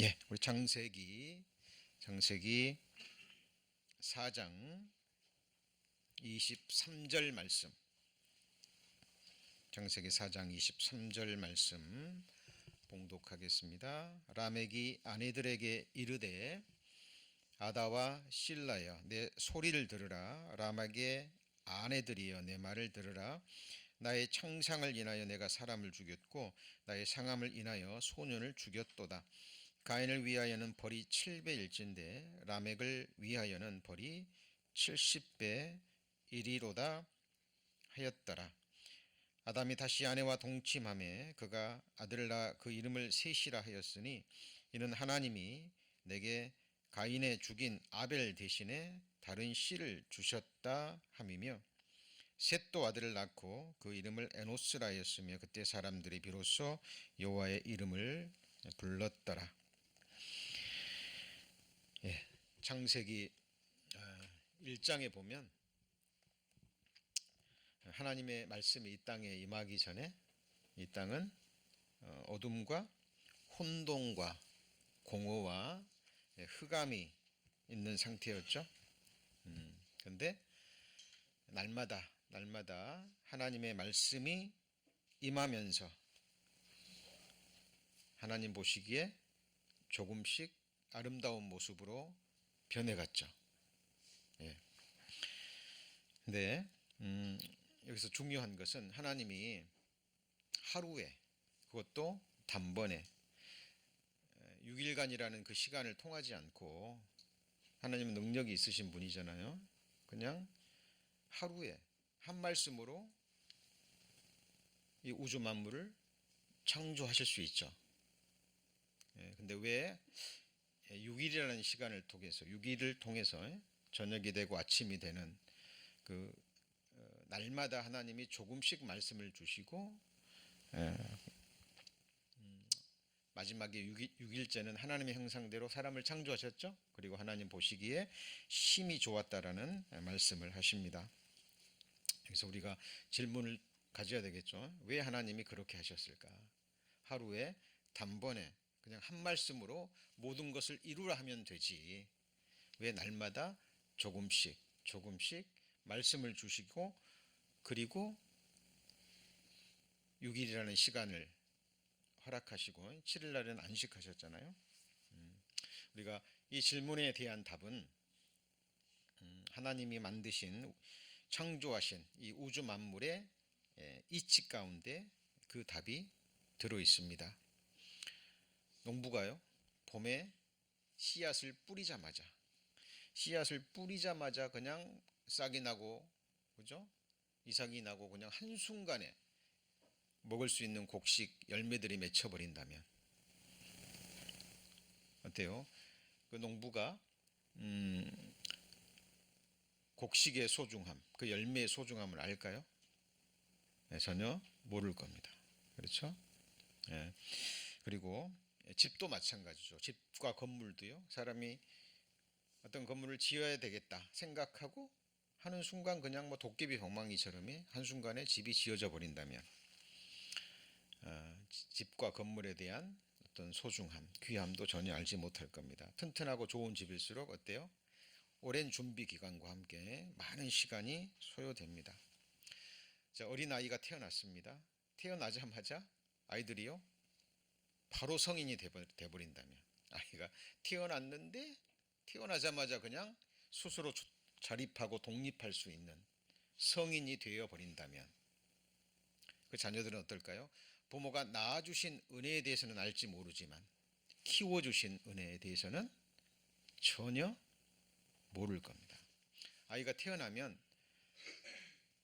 예, 우리 창세기 4장 23절 말씀. 창세기 4장 23절 말씀 봉독하겠습니다. 라멕이 아내들에게 이르되 아다와 실라여 내 소리를 들으라. 라멕의 아내들이여 내 말을 들으라. 나의 창상을 인하여 내가 사람을 죽였고 나의 상함을 인하여 소년을 죽였도다. 가인을 위하여는 벌이 7배일진데 라멕을 위하여는 벌이 70배 일이로다 하였더라. 아담이 다시 아내와 동침하매 그가 아들을 낳아 그 이름을 셋이라 하였으니 이는 하나님이 내게 가인의 죽인 아벨 대신에 다른 씨를 주셨다 함이며, 셋도 아들을 낳고 그 이름을 에노스라 하였으며 그때 사람들이 비로소 여호와의 이름을 불렀더라. 예, 창세기 1장에 보면 하나님의 말씀이 이 땅에 임하기 전에 이 땅은 어둠과 혼돈과 공허와 흑암이 있는 상태였죠. 그런데 날마다 하나님의 말씀이 임하면서 하나님 보시기에 조금씩 아름다운 모습으로 변해갔죠. 예. 근데 여기서 중요한 것은 하나님이 하루에, 그것도 단번에 6일간이라는 그 시간을 통하지 않고, 하나님은 능력이 있으신 분이잖아요. 그냥 하루에 한 말씀으로 이 우주 만물을 창조하실 수 있죠. 근데 왜 6일이라는 시간을 통해서, 6일을 통해서 저녁이 되고 아침이 되는 그 날마다 하나님이 조금씩 말씀을 주시고, 마지막에 6일째는 하나님의 형상대로 사람을 창조하셨죠. 그리고 하나님 보시기에 심히 좋았다라는 말씀을 하십니다. 그래서 우리가 질문을 가져야 되겠죠. 왜 하나님이 그렇게 하셨을까? 하루에 단번에 그냥 한 말씀으로 모든 것을 이루라 하면 되지, 왜 날마다 조금씩 말씀을 주시고, 그리고 6일이라는 시간을 허락하시고 7일날에는 안식하셨잖아요. 우리가 이 질문에 대한 답은 하나님이 만드신, 창조하신 이 우주 만물의 이치 가운데 그 답이 들어 있습니다. 농부가요, 봄에 씨앗을 뿌리자마자 그냥 싹이 나고, 그죠? 이삭이 나고 그냥 한순간에 먹을 수 있는 곡식 열매들이 맺혀버린다면 어때요? 그 농부가 곡식의 소중함, 그 열매의 소중함을 알까요? 네, 전혀 모를 겁니다. 그렇죠? 네. 그리고 집도 마찬가지죠. 집과 건물도요. 사람이 어떤 건물을 지어야 되겠다 생각하고 하는 순간 그냥 뭐 도깨비 방망이처럼 한순간에 집이 지어져 버린다면 집과 건물에 대한 어떤 소중함, 귀함도 전혀 알지 못할 겁니다. 튼튼하고 좋은 집일수록 어때요? 오랜 준비 기간과 함께 많은 시간이 소요됩니다. 자, 어린아이가 태어났습니다. 태어나자마자 아이들이요, 바로 성인이 돼버린다면, 아이가 태어났는데 태어나자마자 그냥 스스로 자립하고 독립할 수 있는 성인이 되어버린다면 그 자녀들은 어떨까요? 부모가 낳아주신 은혜에 대해서는 알지 모르지만 키워주신 은혜에 대해서는 전혀 모를 겁니다. 아이가 태어나면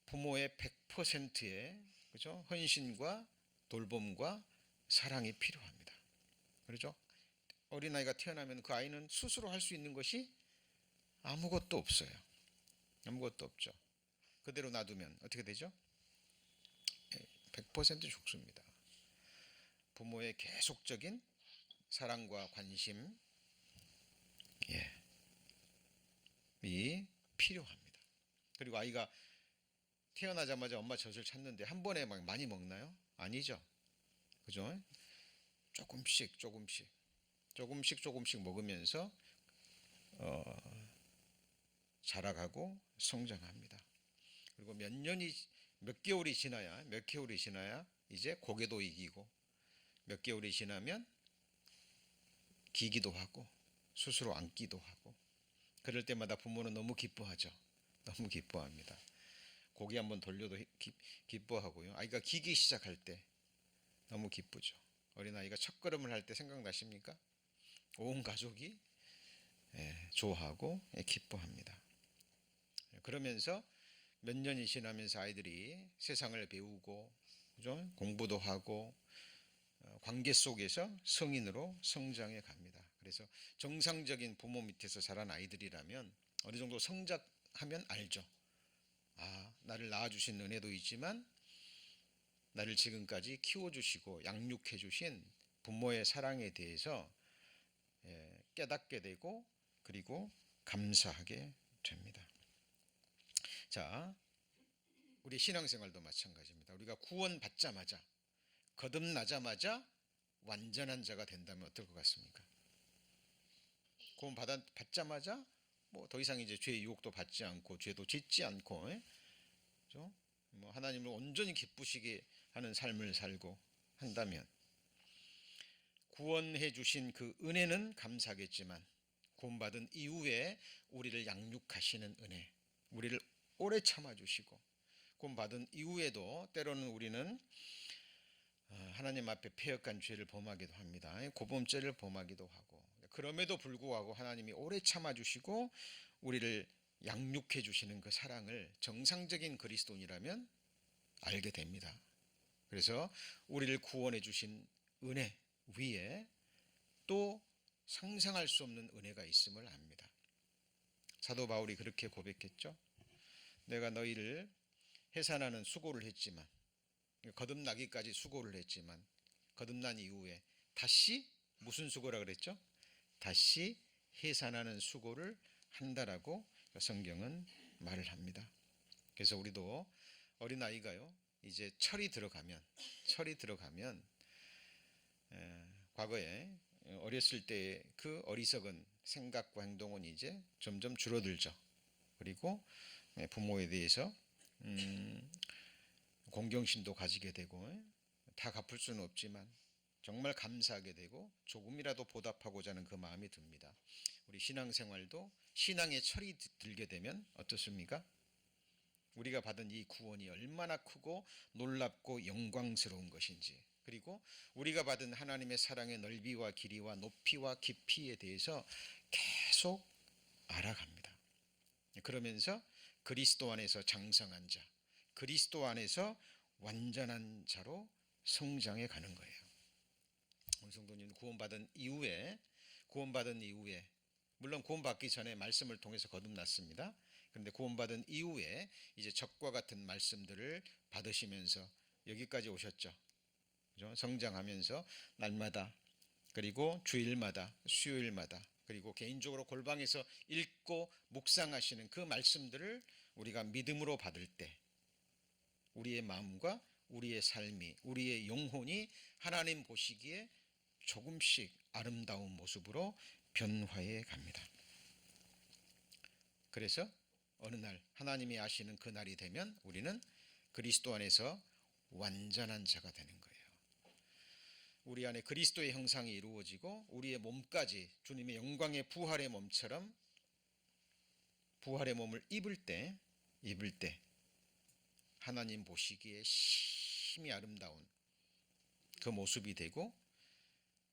부모의 100%의, 그죠? 헌신과 돌봄과 사랑이 필요합니다. 그렇죠? 어린아이가 태어나면 그 아이는 스스로 할 수 있는 것이 아무것도 없어요. 아무것도 없죠. 그대로 놔두면 어떻게 되죠? 100% 죽습니다. 부모의 계속적인 사랑과 관심, 이 필요합니다. 그리고 아이가 태어나자마자 엄마 젖을 찾는데 한 번에 막 많이 먹나요? 아니죠. 그죠? 조금씩 조금씩 조금씩 먹으면서 자라가고 성장합니다. 그리고 몇 개월이 지나야 이제 고개도 이기고, 몇 개월이 지나면 기기도 하고 스스로 앉기도 하고, 그럴 때마다 부모는 너무 기뻐하죠. 너무 기뻐합니다. 고개 한번 돌려도 기뻐하고요. 아이가 기기 시작할 때 너무 기쁘죠. 어린아이가 첫걸음을 할 때 생각나십니까? 온 가족이 좋아하고 기뻐합니다. 그러면서 몇 년이 지나면서 아이들이 세상을 배우고, 그죠? 공부도 하고, 관계 속에서 성인으로 성장해 갑니다. 그래서 정상적인 부모 밑에서 자란 아이들이라면 어느 정도 성장하면 알죠. 아, 나를 낳아주신 은혜도 있지만 나를 지금까지 키워주시고 양육해주신 부모의 사랑에 대해서 깨닫게 되고, 그리고 감사하게 됩니다. 자, 우리 신앙생활도 마찬가지입니다. 우리가 구원받자마자, 거듭나자마자 완전한 자가 된다면 어떨 것 같습니까? 구원받자마자 뭐 더 이상 이제 죄의 유혹도 받지 않고 죄도 짓지 않고, 그렇죠? 뭐 하나님을 온전히 기쁘시게 하는 삶을 살고 한다면, 구원해 주신 그 은혜는 감사하겠지만 구원받은 이후에 우리를 양육하시는 은혜, 우리를 오래 참아주시고, 구원받은 이후에도 때로는 우리는 하나님 앞에 패역한 죄를 범하기도 합니다. 고범죄를 범하기도 하고, 그럼에도 불구하고 하나님이 오래 참아주시고 우리를 양육해 주시는 그 사랑을 정상적인 그리스도인이라면 알게 됩니다. 그래서 우리를 구원해 주신 은혜 위에 또 상상할 수 없는 은혜가 있음을 압니다. 사도 바울이 그렇게 고백했죠. 내가 너희를 해산하는 수고를 했지만, 거듭나기까지 수고를 했지만, 거듭난 이후에 다시 무슨 수고라 그랬죠? 다시 해산하는 수고를 한다라고 성경은 말을 합니다. 그래서 우리도 어린아이가요, 이제 철이 들어가면 과거에 어렸을 때 그 어리석은 생각과 행동은 이제 점점 줄어들죠. 그리고 부모에 대해서 공경심도 가지게 되고, 다 갚을 수는 없지만 정말 감사하게 되고 조금이라도 보답하고자 하는 그 마음이 듭니다. 우리 신앙생활도 신앙의 철이 들게 되면 어떻습니까? 우리가 받은 이 구원이 얼마나 크고 놀랍고 영광스러운 것인지, 그리고 우리가 받은 하나님의 사랑의 넓이와 길이와 높이와 깊이에 대해서 계속 알아갑니다. 그러면서 그리스도 안에서 장성한 자, 그리스도 안에서 완전한 자로 성장해 가는 거예요. 우리 성도님, 구원받은 이후에 물론 구원받기 전에 말씀을 통해서 거듭났습니다. 그런데 구원받은 이후에 이제 적과 같은 말씀들을 받으시면서 여기까지 오셨죠. 그죠? 성장하면서 날마다, 그리고 주일마다, 수요일마다, 그리고 개인적으로 골방에서 읽고 묵상하시는 그 말씀들을 우리가 믿음으로 받을 때 우리의 마음과 우리의 삶이, 우리의 영혼이 하나님 보시기에 조금씩 아름다운 모습으로 변화해 갑니다. 그래서 어느 날 하나님이 아시는 그 날이 되면 우리는 그리스도 안에서 완전한 자가 되는 거예요. 우리 안에 그리스도의 형상이 이루어지고 우리의 몸까지 주님의 영광의 부활의 몸처럼, 부활의 몸을 입을 때 하나님 보시기에 심히 아름다운 그 모습이 되고,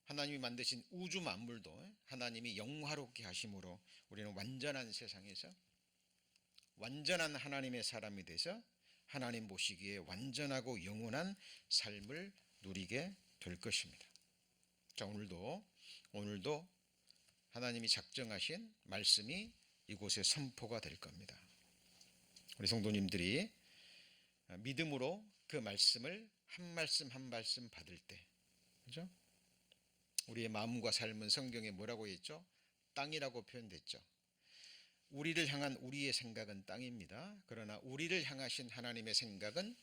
하나님이 만드신 우주 만물도 하나님이 영화롭게 하심으로 우리는 완전한 세상에서 완전한 하나님의 사람이 돼서 하나님 보시기에 완전하고 영원한 삶을 누리게 될 것입니다. 자, 오늘도 하나님이 작정하신 말씀이 이곳에 선포가 될 겁니다. 우리 성도님들이 믿음으로 그 말씀을 한 말씀 한 말씀 받을 때, 그죠? 우리의 마음과 삶은 성경에 뭐라고 했죠? 땅이라고 표현됐죠. 우리를 향한 우리의 생각은 땅입니다. 그러나 우리를 향하신 하나님의 생각은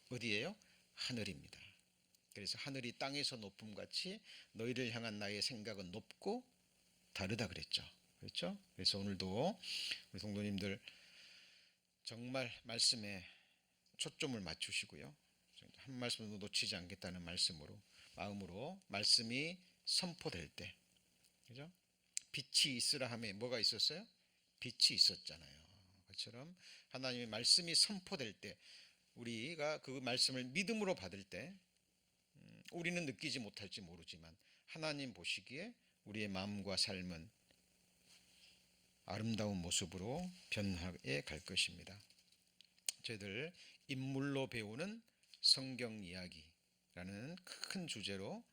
어디예요? 하늘입니다. 그래서 하늘이 땅에서 높음 같이 너희를 향한 나의 생각은 높고 다르다 그랬죠. 그렇죠? 그래서 오늘도 우리 성도님들 정말 말씀에 초점을 맞추시고요. 한 말씀도 놓치지 않겠다는 말씀으로 마음으로 말씀이 선포될 때, 그죠? 빛이 있으라 함에 뭐가 있었어요? 빛이 있었잖아요. 그처럼 하나님의 말씀이 선포될 때 우리가 그 말씀을 믿음으로 받을 때 우리는 느끼지 못할지 모르지만 하나님 보시기에 우리의 마음과 삶은 아름다운 모습으로 변화해 갈 것입니다. 저희들 인물로 배우는 성경 이야기라는 큰 주제로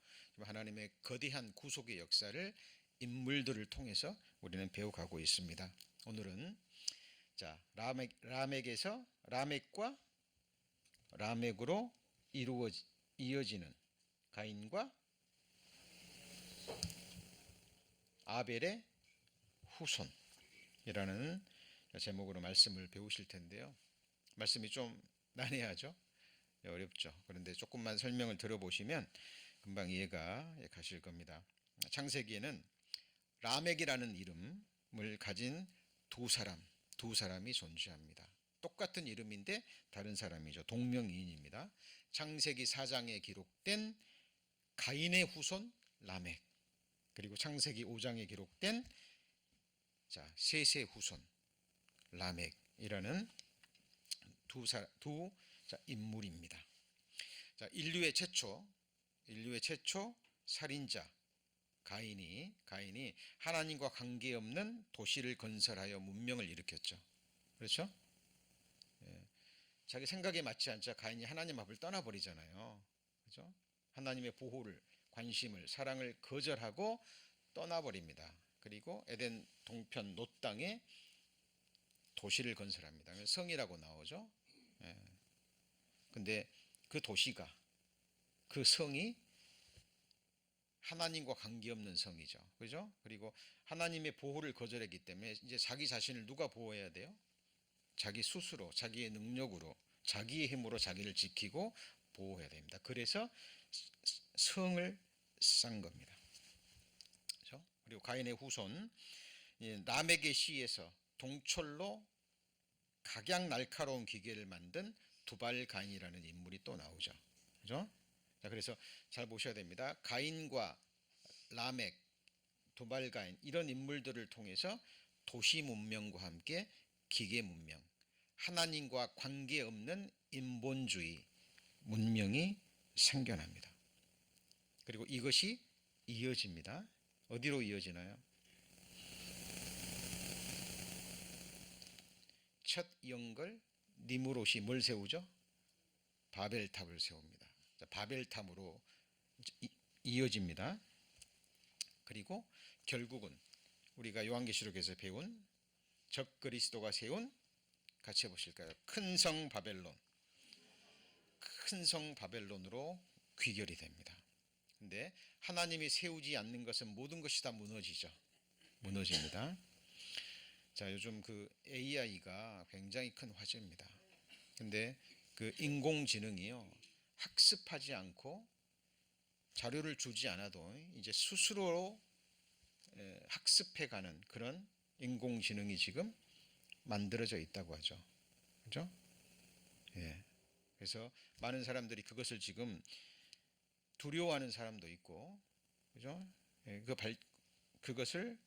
하나님의 거대한 구속의 역사를 인물들을 통해서 우리는 배워가고 있습니다. 오늘은 자 라멕에서 라멕과 라멕으로 이어지는 가인과 아벨의 후손이라는 제목으로 말씀을 배우실 텐데요. 말씀이 좀 난해하죠? 어렵죠. 그런데 조금만 설명을 들어보시면 금방 이해가 가실 겁니다. 창세기에는 라멕이라는 이름을 가진 두 사람이 존재합니다. 똑같은 이름인데 다른 사람이죠. 동명이인입니다. 창세기 4장에 기록된 가인의 후손 라멕, 그리고 창세기 5장에 기록된 셋의 후손 라멕이라는 두 인물입니다. 인류의 최초 살인자 가인이 하나님과 관계없는 도시를 건설하여 문명을 일으켰죠. 그렇죠? 자기 생각에 맞지 않자 가인이 하나님 앞을 떠나버리잖아요. 그렇죠? 하나님의 보호를, 관심을, 사랑을 거절하고 떠나버립니다. 그리고 에덴 동편 놋 땅에 도시를 건설합니다. 성이라고 나오죠. 근데 그 도시가, 그 성이 하나님과 관계없는 성이죠. 그죠? 그리고 하나님의 보호를 거절했기 때문에 이제 자기 자신을 누가 보호해야 돼요? 자기 스스로, 자기의 능력으로, 자기의 힘으로 자기를 지키고 보호해야 됩니다. 그래서 성을 쌓은 겁니다. 그렇죠? 그리고 가인의 후손 라멕의 시에서 동철로 각양 날카로운 기계를 만든 두발 가인이라는 인물이 또 나오죠. 그죠? 자, 그래서 잘 보셔야 됩니다. 가인과 라멕, 두발 가인 이런 인물들을 통해서 도시 문명과 함께 기계 문명, 하나님과 관계없는 인본주의 문명이 생겨납니다. 그리고 이것이 이어집니다. 어디로 이어지나요? 첫 영걸 니무롯이 뭘 세우죠? 바벨탑을 세웁니다. 바벨탑으로 이어집니다. 그리고 결국은 우리가 요한계시록에서 배운 적그리스도가 세운, 같이 해보실까요? 큰 성 바벨론으로 귀결이 됩니다. 근데 하나님이 세우지 않는 것은 모든 것이 다 무너집니다. 자, 요즘 그 AI가 굉장히 큰 화제입니다. 근데 그 인공지능이요, 학습하지 않고 자료를 주지 않아도 이제 스스로 학습해가는 그런 인공지능이 지금 만들어져 있다고 하죠. 그죠? 예. 그래서 많은 사람들이 그것을 지금 두려워하는 사람도 있고, 그죠? 예, 그것을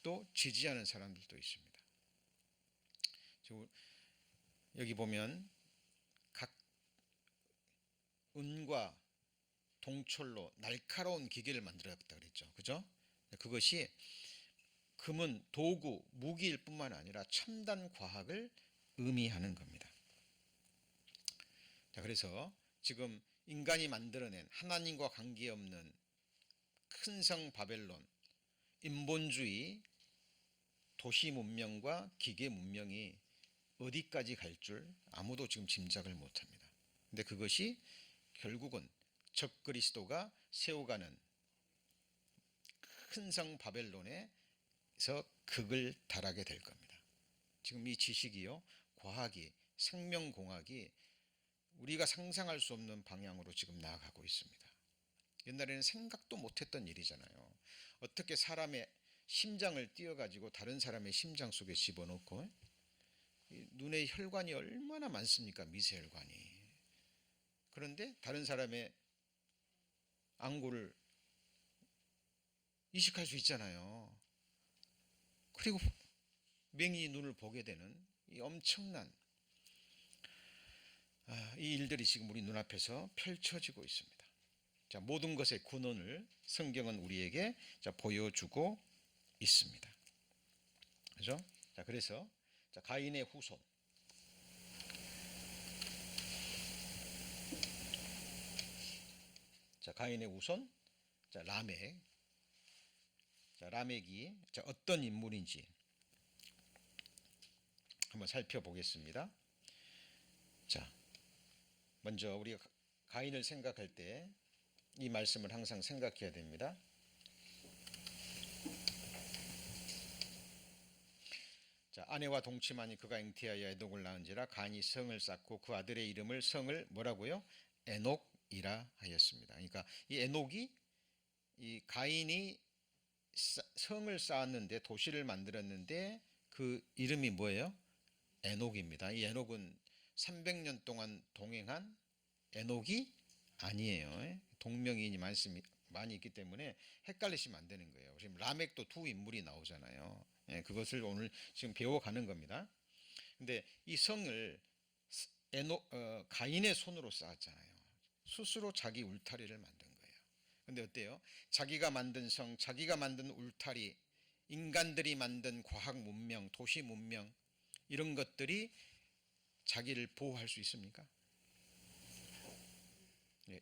또 지지하는 사람들도 있습니다. 여기 보면 각 은과 동철로 날카로운 기계를 만들었다 그랬죠. 그죠? 그것이 금은 도구, 무기일 뿐만 아니라 첨단 과학을 의미하는 겁니다. 자, 그래서 지금 인간이 만들어낸 하나님과 관계없는 큰 성 바벨론, 인본주의, 도시 문명과 기계 문명이 어디까지 갈 줄 아무도 지금 짐작을 못합니다. 근데 그것이 결국은 적그리스도가 세워가는 큰 성 바벨론에서 극을 달하게 될 겁니다. 지금 이 지식이요, 과학이, 생명공학이 우리가 상상할 수 없는 방향으로 지금 나아가고 있습니다. 옛날에는 생각도 못했던 일이잖아요. 어떻게 사람의 심장을 띄어가지고 다른 사람의 심장 속에 집어넣고, 눈에 혈관이 얼마나 많습니까? 미세혈관이. 그런데 다른 사람의 안구를 이식할 수 있잖아요. 그리고 맹인이 눈을 보게 되는 이 엄청난 이 일들이 지금 우리 눈앞에서 펼쳐지고 있습니다. 자, 모든 것의 근원을 성경은 우리에게 보여주고 있습니다. 그죠? 자, 그래서 가인의 후손. 가인의 후손, 라멕. 라멕이 어떤 인물인지 한번 살펴보겠습니다. 자, 먼저 우리가 가인을 생각할 때 이 말씀을 항상 생각해야 됩니다. 아내와 동침하니 그가 잉태하여 에녹을 낳은지라 가인이 성을 쌓고 그 아들의 이름을 성을 뭐라고요? 에녹이라 하였습니다. 그러니까 이 에녹이 이 가인이 성을 쌓았는데 도시를 만들었는데 그 이름이 뭐예요? 에녹입니다. 이 에녹은 300년 동안 동행한 에녹이 아니에요. 동명이인이 많이 있기 때문에 헷갈리시면 안 되는 거예요. 지금 라멕도 두 인물이 나오잖아요. 그것을 오늘 지금 배워가는 겁니다. 근데 이 성을 가인의 손으로 쌓았잖아요. 스스로 자기 울타리를 만든 거예요. 근데 어때요? 자기가 만든 성, 자기가 만든 울타리, 인간들이 만든 과학 문명, 도시 문명, 이런 것들이 자기를 보호할 수 있습니까?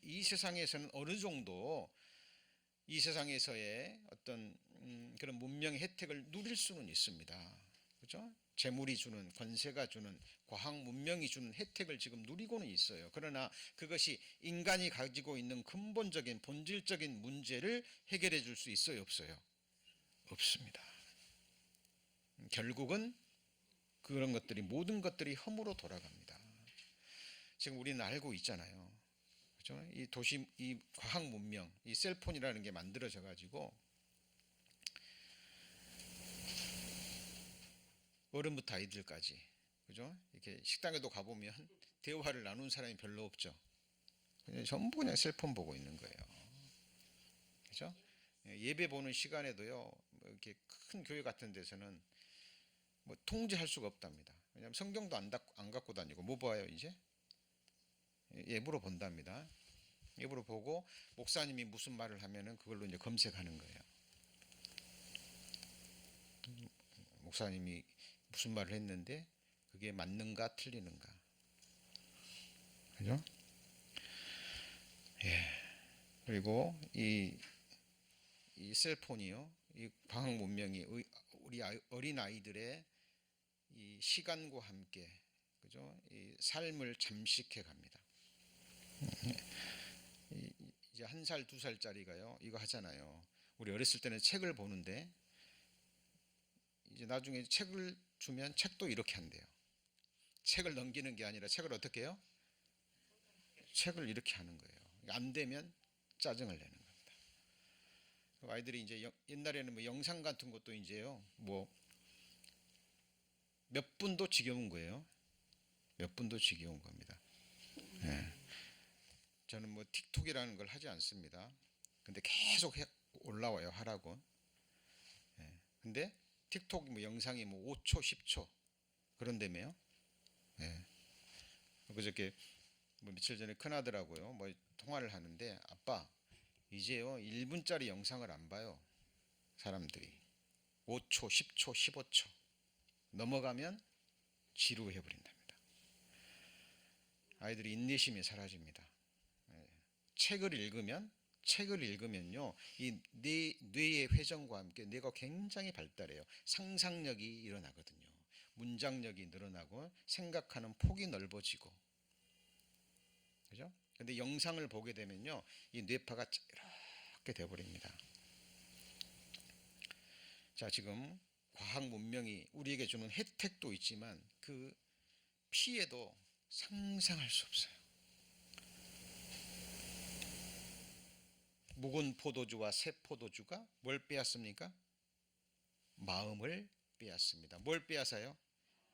이 세상에서는 어느 정도 이 세상에서의 어떤 그런 문명의 혜택을 누릴 수는 있습니다. 그렇죠? 재물이 주는, 권세가 주는, 과학 문명이 주는 혜택을 지금 누리고는 있어요. 그러나 그것이 인간이 가지고 있는 근본적인 본질적인 문제를 해결해 줄 수 있어요, 없어요? 없습니다. 결국은 그런 것들이, 모든 것들이 험으로 돌아갑니다. 지금 우리는 알고 있잖아요. 그렇죠? 이 도시, 이 과학 문명, 이 셀폰이라는 게 만들어져 가지고 어른부터 아이들까지, 그죠? 이렇게 식당에도 가보면 대화를 나눈 사람이 별로 없죠. 전부 그냥 셀폰 보고 있는 거예요. 그죠? 예배 보는 시간에도요, 이렇게 큰 교회 같은 데서는 뭐 통제할 수가 없답니다. 왜냐하면 성경도 안 갖고 다니고 뭐 봐요 이제? 예부로 본답니다. 예부로 보고 목사님이 무슨 말을 하면은 그걸로 이제 검색하는 거예요. 목사님이 무슨 말을 했는데 그게 맞는가 틀리는가. 그죠? 예. 그리고 이 셀폰이요, 이 과학 문명이 우리 어린 아이들의 이 시간과 함께, 그죠? 이 삶을 잠식해 갑니다. 이제 1살, 2살짜리가요, 이거 하잖아요. 우리 어렸을 때는 책을 보는데 이제 나중에 책을 주면 책도 이렇게 한대요. 책을 넘기는 게 아니라 책을 어떻게 해요? 책을 이렇게 하는 거예요. 안 되면 짜증을 내는 겁니다. 아이들이 이제 옛날에는 뭐 영상 같은 것도 이제요, 뭐 몇 분도 지겨운 거예요. 몇 분도 지겨운 겁니다. 네. 저는 뭐 틱톡이라는 걸 하지 않습니다. 근데 계속 올라와요, 하라고. 네. 근데 틱톡 뭐 영상이 뭐 5초, 10초 그런다며요. 네. 그저께 뭐 며칠 전에 큰아들하고요, 뭐 통화를 하는데, 아빠 이제요 1분짜리 영상을 안 봐요. 사람들이 5초, 10초, 15초 넘어가면 지루해 버린답니다. 아이들이 인내심이 사라집니다. 책을 읽으면요, 이 뇌의 회전과 함께 뇌가 굉장히 발달해요. 상상력이 일어나거든요. 문장력이 늘어나고 생각하는 폭이 넓어지고, 그죠? 근데 영상을 보게 되면요, 이 뇌파가 이렇게 돼버립니다. 자, 지금 과학 문명이 우리에게 주는 혜택도 있지만 그 피해도 상상할 수 없어요. 묵은 포도주와 새 포도주가 뭘 빼앗습니까? 마음을 빼앗습니다. 뭘 빼앗아요?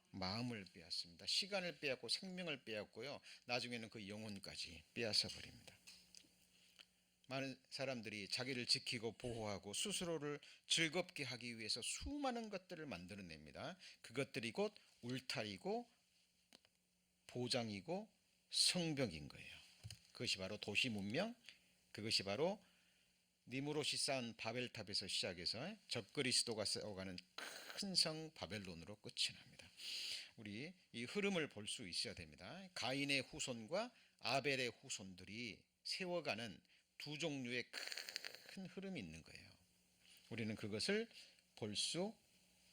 마음을 빼앗습니다. 시간을 빼앗고 생명을 빼앗고요. 나중에는 그 영혼까지 빼앗아 버립니다. 많은 사람들이 자기를 지키고 보호하고 스스로를 즐겁게 하기 위해서 수많은 것들을 만들어냅니다. 그것들이 곧 울타리고 보장이고 성벽인 거예요. 그것이 바로 도시 문명, 그것이 바로 니무롯이 쌓은 바벨탑에서 시작해서 적그리스도가 세워가는 큰 성 바벨론으로 끝이 납니다. 우리 이 흐름을 볼 수 있어야 됩니다. 가인의 후손과 아벨의 후손들이 세워가는 두 종류의 큰 흐름이 있는 거예요. 우리는 그것을 볼 수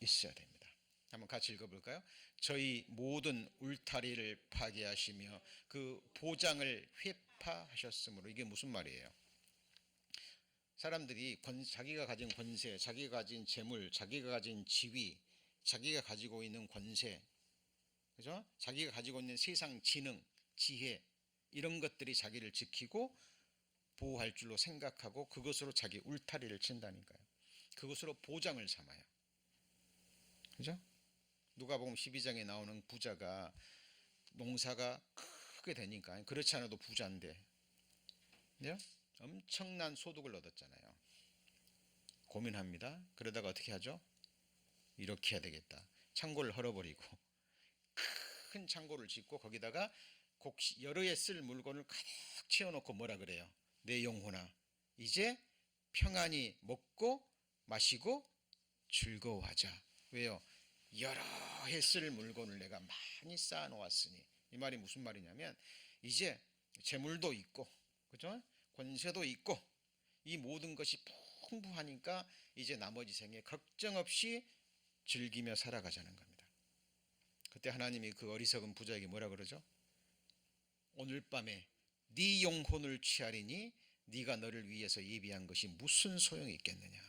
있어야 됩니다. 한번 같이 읽어볼까요? 저희 모든 울타리를 파괴하시며 그 보장을 회파하셨으므로. 이게 무슨 말이에요? 사람들이 자기가 가진 권세, 자기가 가진 재물, 자기가 가진 지위, 자기가 가지고 있는 권세, 그죠? 자기가 가지고 있는 세상 지능, 지혜, 이런 것들이 자기를 지키고 보호할 줄로 생각하고 그것으로 자기 울타리를 친다니까요. 그것으로 보장을 삼아요. 그죠? 누가복음 12장에 나오는 부자가 농사가 크게 되니까, 그렇지 않아도 부자인데, 네? 엄청난 소득을 얻었잖아요. 고민합니다. 그러다가 어떻게 하죠? 이렇게 해야 되겠다. 창고를 헐어버리고 큰 창고를 짓고 거기다가 여러 해 쓸 물건을 가득 채워놓고 뭐라 그래요? 내 영혼아, 이제 평안히 먹고 마시고 즐거워하자. 왜요? 여러 해 쓸 물건을 내가 많이 쌓아 놓았으니. 이 말이 무슨 말이냐면 이제 재물도 있고, 그죠? 권세도 있고, 이 모든 것이 풍부하니까 이제 나머지 생에 걱정 없이 즐기며 살아가자는 겁니다. 그때 하나님이 그 어리석은 부자에게 뭐라 그러죠? 오늘 밤에 네 영혼을 취하리니 네가 너를 위해서 예비한 것이 무슨 소용이 있겠느냐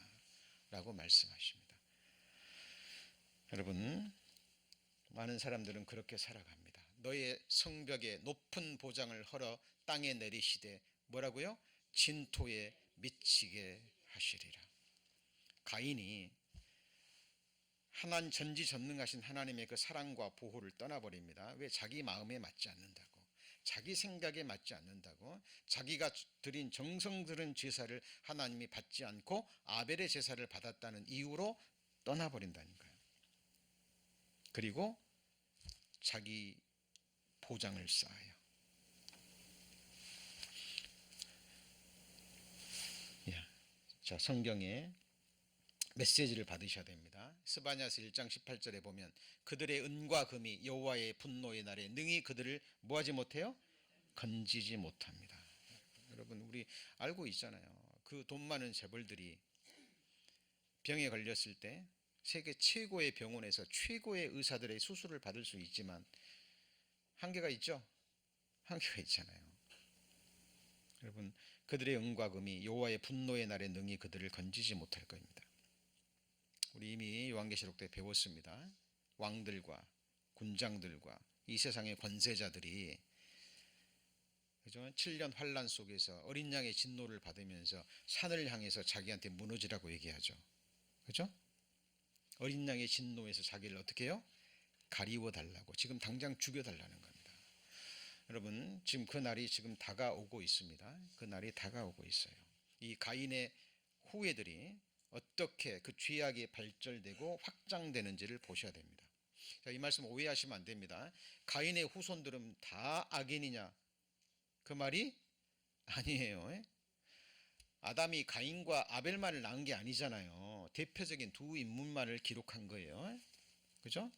라고 말씀하십니다. 여러분, 많은 사람들은 그렇게 살아갑니다. 너의 성벽에 높은 보장을 헐어 땅에 내리시되 뭐라고요? 진토에 미치게 하시리라. 가인이 전지전능하신 하나님의 그 사랑과 보호를 떠나버립니다. 왜? 자기 마음에 맞지 않는다고, 자기 생각에 맞지 않는다고, 자기가 드린 정성 들은 제사를 하나님이 받지 않고 아벨의 제사를 받았다는 이유로 떠나버린다니까요. 그리고 자기 보장을 쌓아요. 자, 성경에 메시지를 받으셔야 됩니다. 스바냐서 1장 18절에 보면 그들의 은과 금이 여호와의 분노의 날에 능히 그들을 뭐하지 못해요? 건지지 못합니다. 여러분, 우리 알고 있잖아요. 그 돈 많은 재벌들이 병에 걸렸을 때 세계 최고의 병원에서 최고의 의사들의 수술을 받을 수 있지만 한계가 있죠? 한계가 있잖아요. 여러분, 그들의 은과 금이 여호와의 분노의 날에 능히 그들을 건지지 못할 겁니다. 우리 이미 요한계시록 때 배웠습니다. 왕들과 군장들과 이 세상의 권세자들이, 그죠? 7년 환란 속에서 어린 양의 진노를 받으면서 산을 향해서 자기한테 무너지라고 얘기하죠. 그죠? 어린 양의 진노에서 자기를 어떻게 해요? 가리워 달라고, 지금 당장 죽여 달라는 겁니다. 여러분, 지금 그 날이 지금 다가오고 있습니다. 그 날이 다가오고 있어요. 이 가인의 후예들이 어떻게 그 죄악이 발전되고 확장되는지를 보셔야 됩니다. 자, 이 말씀 오해하시면 안 됩니다. 가인의 후손들은 다 악인이냐? 그 말이 아니에요. 아담이 가인과 아벨만을 낳은 게 아니잖아요. 대표적인 두 인물만을 기록한 거예요. 그죠?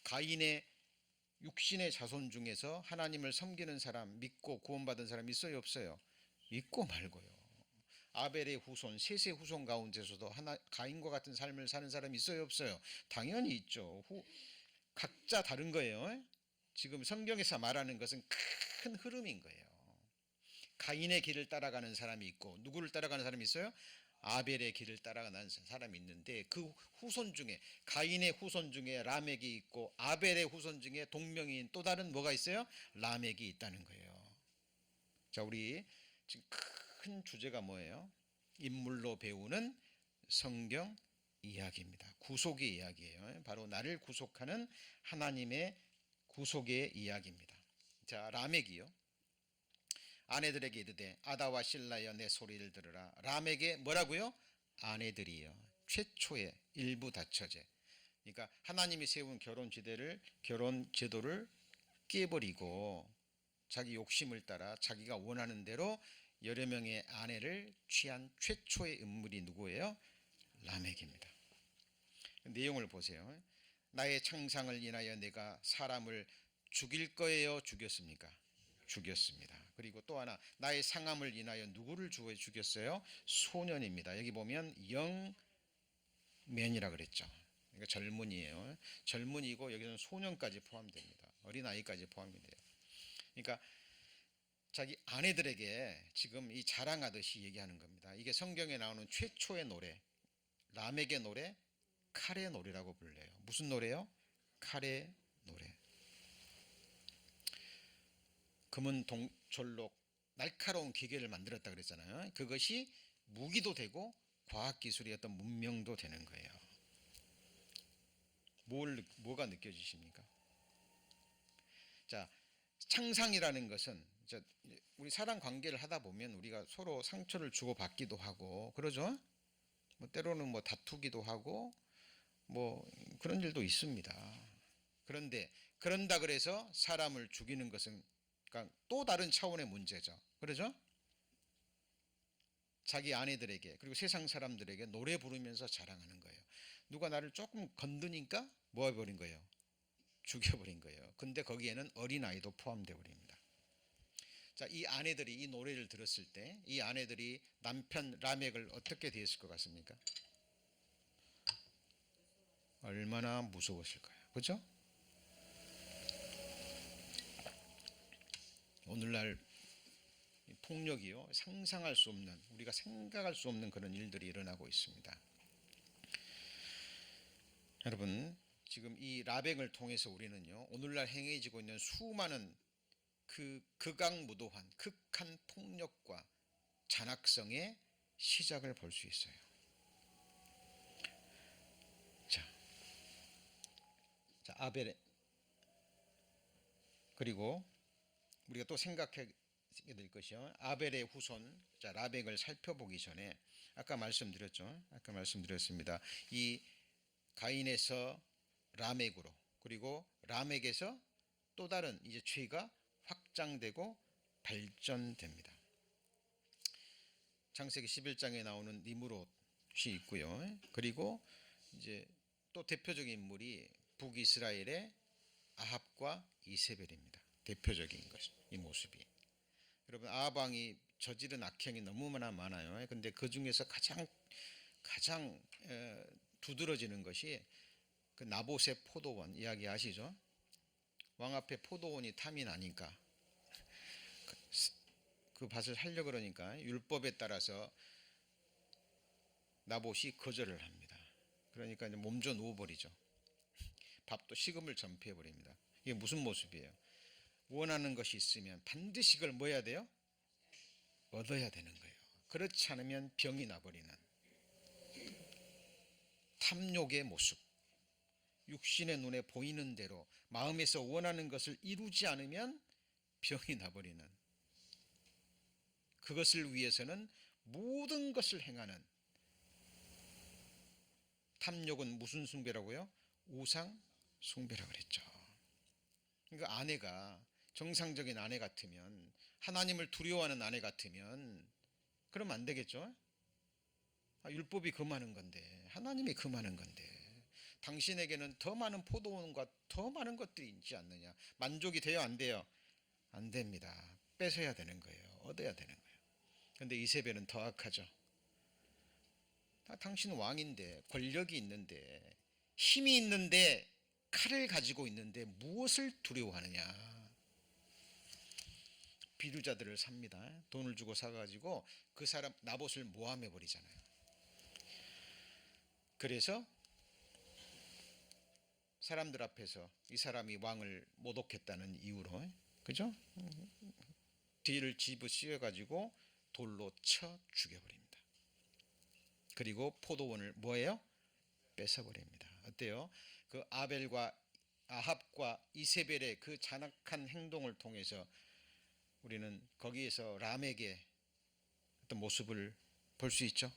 가인의 육신의 자손 중에서 하나님을 섬기는 사람, 믿고 구원받은 사람 있어요, 없어요? 있고 말고요. 아벨의 후손, 셋의 후손 가운데서도 가인과 같은 삶을 사는 사람이 있어요, 없어요? 당연히 있죠. 각자 다른 거예요. 지금 성경에서 말하는 것은 큰 흐름인 거예요. 가인의 길을 따라가는 사람이 있고, 누구를 따라가는 사람이 있어요? 아벨의 길을 따라가는 사람이 있는데, 그 후손 중에, 가인의 후손 중에 라멕이 있고 아벨의 후손 중에 동명이인 또 다른 뭐가 있어요? 라멕이 있다는 거예요. 자, 우리 지금 큰 주제가 뭐예요? 인물로 배우는 성경 이야기입니다. 구속의 이야기예요. 바로 나를 구속하는 하나님의 구속의 이야기입니다. 자, 라멕이요. 아내들에게 이르되 아다와 실라여 내 소리를 들으라. 라멕의 뭐라고요? 아내들이요. 최초의 일부 다처제. 그러니까 하나님이 세운 결혼 제도를 깨버리고 자기 욕심을 따라 자기가 원하는 대로 여러 명의 아내를 취한 최초의 인물이 누구예요? 라멕입니다. 내용을 보세요. 나의 창상을 인하여 내가 사람을 죽일 거예요? 죽였습니까? 죽였습니다. 그리고 또 하나, 나의 상함을 인하여 누구를 죽였어요? 소년입니다. 여기 보면 영맨이라 그랬죠. 그러니까 젊은이에요. 젊은이고 여기서는 소년까지 포함됩니다. 어린아이까지 포함이 돼요. 그러니까 자기 아내들에게 지금 이 자랑하듯이 얘기하는 겁니다. 이게 성경에 나오는 최초의 노래, 라멕의 노래, 칼의 노래라고 불려요. 무슨 노래요? 칼의 노래. 금은 동철록 날카로운 기계를 만들었다 그랬잖아요. 그것이 무기도 되고 과학기술의 어떤 문명도 되는 거예요. 뭐가 느껴지십니까? 자, 창상이라는 것은 우리 사람 관계를 하다 보면 우리가 서로 상처를 주고받기도 하고 그러죠. 뭐 때로는 뭐 다투기도 하고 뭐 그런 일도 있습니다. 그런데 그런다 그래서 사람을 죽이는 것은 그러니까 또 다른 차원의 문제죠. 그러죠? 자기 아내들에게 그리고 세상 사람들에게 노래 부르면서 자랑하는 거예요. 누가 나를 조금 건드니까 뭐 해버린 거예요? 죽여버린 거예요. 근데 거기에는 어린아이도 포함되어 버립니다. 자, 이 아내들이 이 노래를 들었을 때 이 아내들이 남편 라멕을 어떻게 대했을 것 같습니까? 얼마나 무서웠을까요? 그렇죠? 오늘날 폭력이요, 상상할 수 없는, 우리가 생각할 수 없는 그런 일들이 일어나고 있습니다. 여러분, 지금 이 라벡을 통해서 우리는요, 오늘날 행해지고 있는 수많은 그 극악무도한 극한 폭력과 잔악성의 시작을 볼 수 있어요. 자, 아벨, 그리고 우리가 또 생각해 될 것이요, 아벨의 후손, 자, 라벡을 살펴보기 전에 아까 말씀드렸습니다. 이 가인에서 라멕으로, 그리고 라멕에서 또 다른 이제 죄가 확장되고 발전됩니다. 창세기 11장에 나오는 니므롯이 있고요. 그리고 이제 또 대표적인 인물이 북이스라엘의 아합과 이세벨입니다. 대표적인 것, 이 모습이. 여러분, 아합 왕이 저지른 악행이 너무나 많아요. 근데 그 중에서 가장 두드러지는 것이 그 나봇의 포도원 이야기 아시죠? 왕 앞에 포도원이 탐이 나니까 그 밭을 하려 그러니까 율법에 따라서 나봇이 거절을 합니다. 그러니까 이제 몸져 누워버리죠. 밥도 식음을 전폐해 버립니다. 이게 무슨 모습이에요? 원하는 것이 있으면 반드시 그걸 뭐 해야 돼요? 얻어야 되는 거예요. 그렇지 않으면 병이 나버리는 탐욕의 모습. 육신의 눈에 보이는 대로 마음에서 원하는 것을 이루지 않으면 병이 나버리는, 그것을 위해서는 모든 것을 행하는, 탐욕은 무슨 숭배라고요? 우상 숭배라고 그랬죠. 그러니까 아내가 정상적인 아내 같으면, 하나님을 두려워하는 아내 같으면 그러면 안 되겠죠. 율법이 금하는 건데, 하나님이 금하는 건데 당신에게는 더 많은 포도원과 더 많은 것들이 있지 않느냐. 만족이 돼요, 안 돼요? 안 됩니다. 뺏어야 되는 거예요. 얻어야 되는 거예요. 그런데 이세벨은 더 악하죠. 당신 왕인데, 권력이 있는데, 힘이 있는데, 칼을 가지고 있는데 무엇을 두려워하느냐. 비류자들을 삽니다. 돈을 주고 사가지고 그 사람 나봇을 모함해 버리잖아요. 그래서 사람들 앞에서 이 사람이 왕을 모독했다는 이유로, 그죠? 뒤를 집어 씌워가지고 돌로 쳐 죽여버립니다. 그리고 포도원을 뭐예요? 뺏어버립니다. 어때요? 그 아벨과 아합과 이세벨의 그 잔악한 행동을 통해서 우리는 거기에서 람에게 어떤 모습을 볼 수 있죠.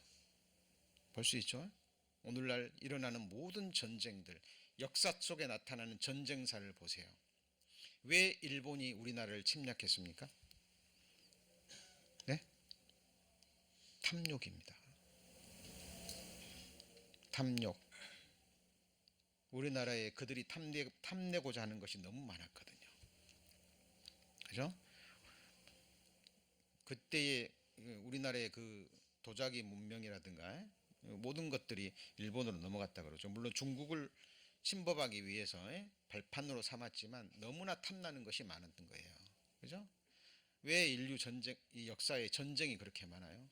볼 수 있죠. 오늘날 일어나는 모든 전쟁들, 역사 속에 나타나는 전쟁사를 보세요. 왜 일본이 우리나라를 침략했습니까? 네? 탐욕입니다. 탐욕. 우리나라에 그들이 탐내고자 하는 것이 너무 많았거든요. 그죠? 그때의 우리나라의 그 도자기 문명이라든가 모든 것들이 일본으로 넘어갔다 그러죠. 물론 중국을 침범하기 위해서 발판으로 삼았지만 너무나 탐나는 것이 많았던 거예요. 그죠? 왜 인류 전쟁, 이 역사에 전쟁이 그렇게 많아요?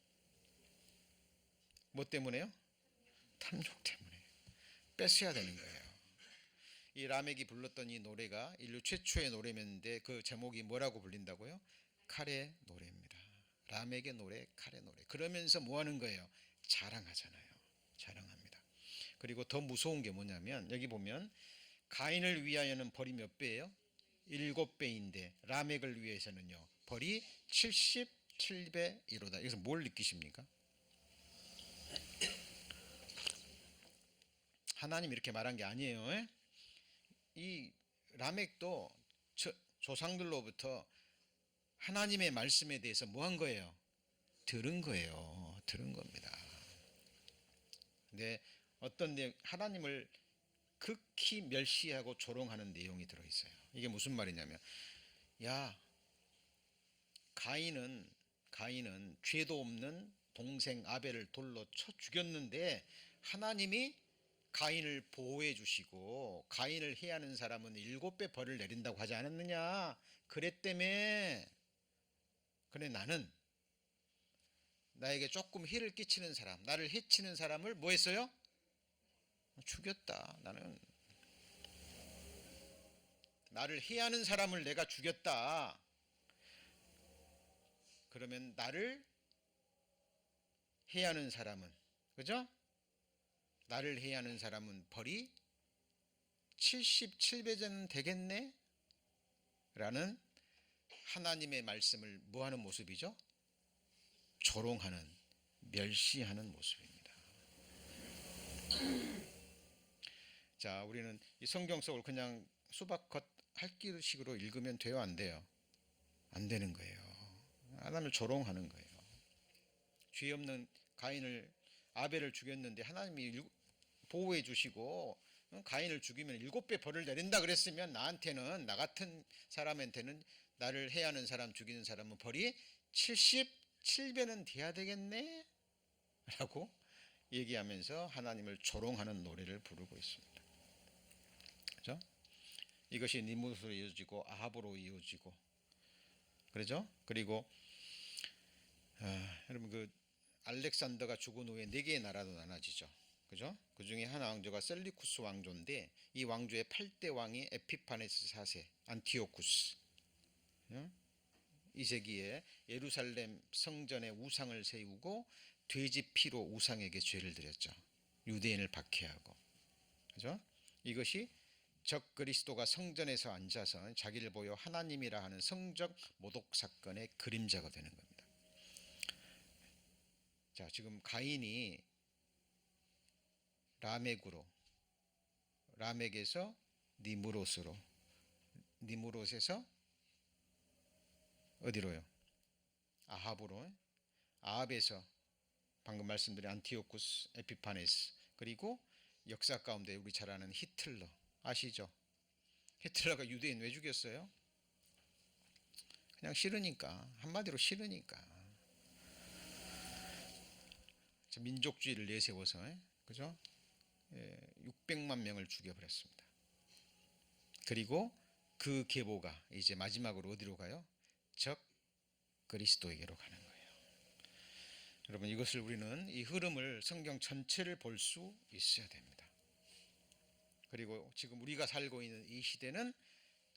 뭐 때문에요? 탐욕 때문에. 뺏어야 되는 거예요. 이 라멕이 불렀던 이 노래가 인류 최초의 노래였는데 그 제목이 뭐라고 불린다고요? 칼의 노래입니다. 라멕의 노래, 칼의 노래. 그러면서 뭐 하는 거예요? 자랑하잖아요. 자랑합니다. 그리고 더 무서운 게 뭐냐면 여기 보면 가인을 위하여는 벌이 몇 배예요? 7배인데 라멕을 위해서는요. 벌이 77배1호다. 여기서 뭘 느끼십니까? 하나님 이렇게 말한 게 아니에요. 이 라멕도 조상들로부터 하나님의 말씀에 대해서 뭐 한 거예요? 들은 거예요. 들은 겁니다. 근데 어떤 내용, 하나님을 극히 멸시하고 조롱하는 내용이 들어있어요. 이게 무슨 말이냐면, 야, 가인은 죄도 없는 동생 아벨을 돌로 쳐 죽였는데 하나님이 가인을 보호해 주시고 가인을 해하는 사람은 7배 벌을 내린다고 하지 않았느냐? 그랬다며. 그래 나는 나에게 조금 해를 끼치는 사람, 나를 해치는 사람을 뭐 했어요? 죽였다. 나는 나를 해하는 사람을 내가 죽였다. 그러면 나를 해하는 사람은, 그죠? 나를 해하는 사람은 벌이 77배는 되겠네? 라는 하나님의 말씀을 뭐 하는 모습이죠? 조롱하는, 멸시하는 모습입니다. 자, 우리는 이 성경 속을 그냥 수박겉 핥기식으로 읽으면 돼요, 안 돼요? 안 되는 거예요. 하나님을 조롱하는 거예요. 죄 없는 아벨을 죽였는데 하나님이 보호해 주시고 가인을 죽이면 7배 벌을 내린다 그랬으면 나한테는, 나 같은 사람한테는, 나를 해하는 사람 죽이는 사람은 벌이 77배는 돼야 되겠네? 라고 얘기하면서 하나님을 조롱하는 노래를 부르고 있습니다. 그죠? 이것이 니무스로 이어지고 아합으로 이어지고, 그러죠? 그리고 여러분 그 알렉산더가 죽은 후에 4개의 나라로 나눠지죠. 그죠? 그 중에 하나 왕조가 셀리쿠스 왕조인데 이 왕조의 8대 왕이 에피파네스 4세, 안티오쿠스. 이 세기에 예루살렘 성전에 우상을 세우고 돼지 피로 우상에게 죄를 드렸죠. 유대인을 박해하고. 그죠? 이것이 적 그리스도가 성전에서 앉아서 자기를 보여 하나님이라 하는 성적 모독 사건의 그림자가 되는 겁니다. 자, 지금 가인이 라멕에서 니무롯으로, 니무롯에서 어디로요? 아합으로, 아합에서 방금 말씀드린 안티오쿠스, 에피파네스, 그리고 역사 가운데 우리 잘 아는 히틀러 아시죠? 히틀러가 유대인 왜 죽였어요? 그냥 싫으니까, 한마디로 싫으니까. 민족주의를 내세워서, 그죠? 600만 명을 죽여버렸습니다. 그리고 그 계보가 이제 마지막으로 어디로 가요? 적 그리스도에게로 가는 거예요. 여러분 이것을 우리는 이 흐름을 성경 전체를 볼 수 있어야 됩니다. 그리고 지금 우리가 살고 있는 이 시대는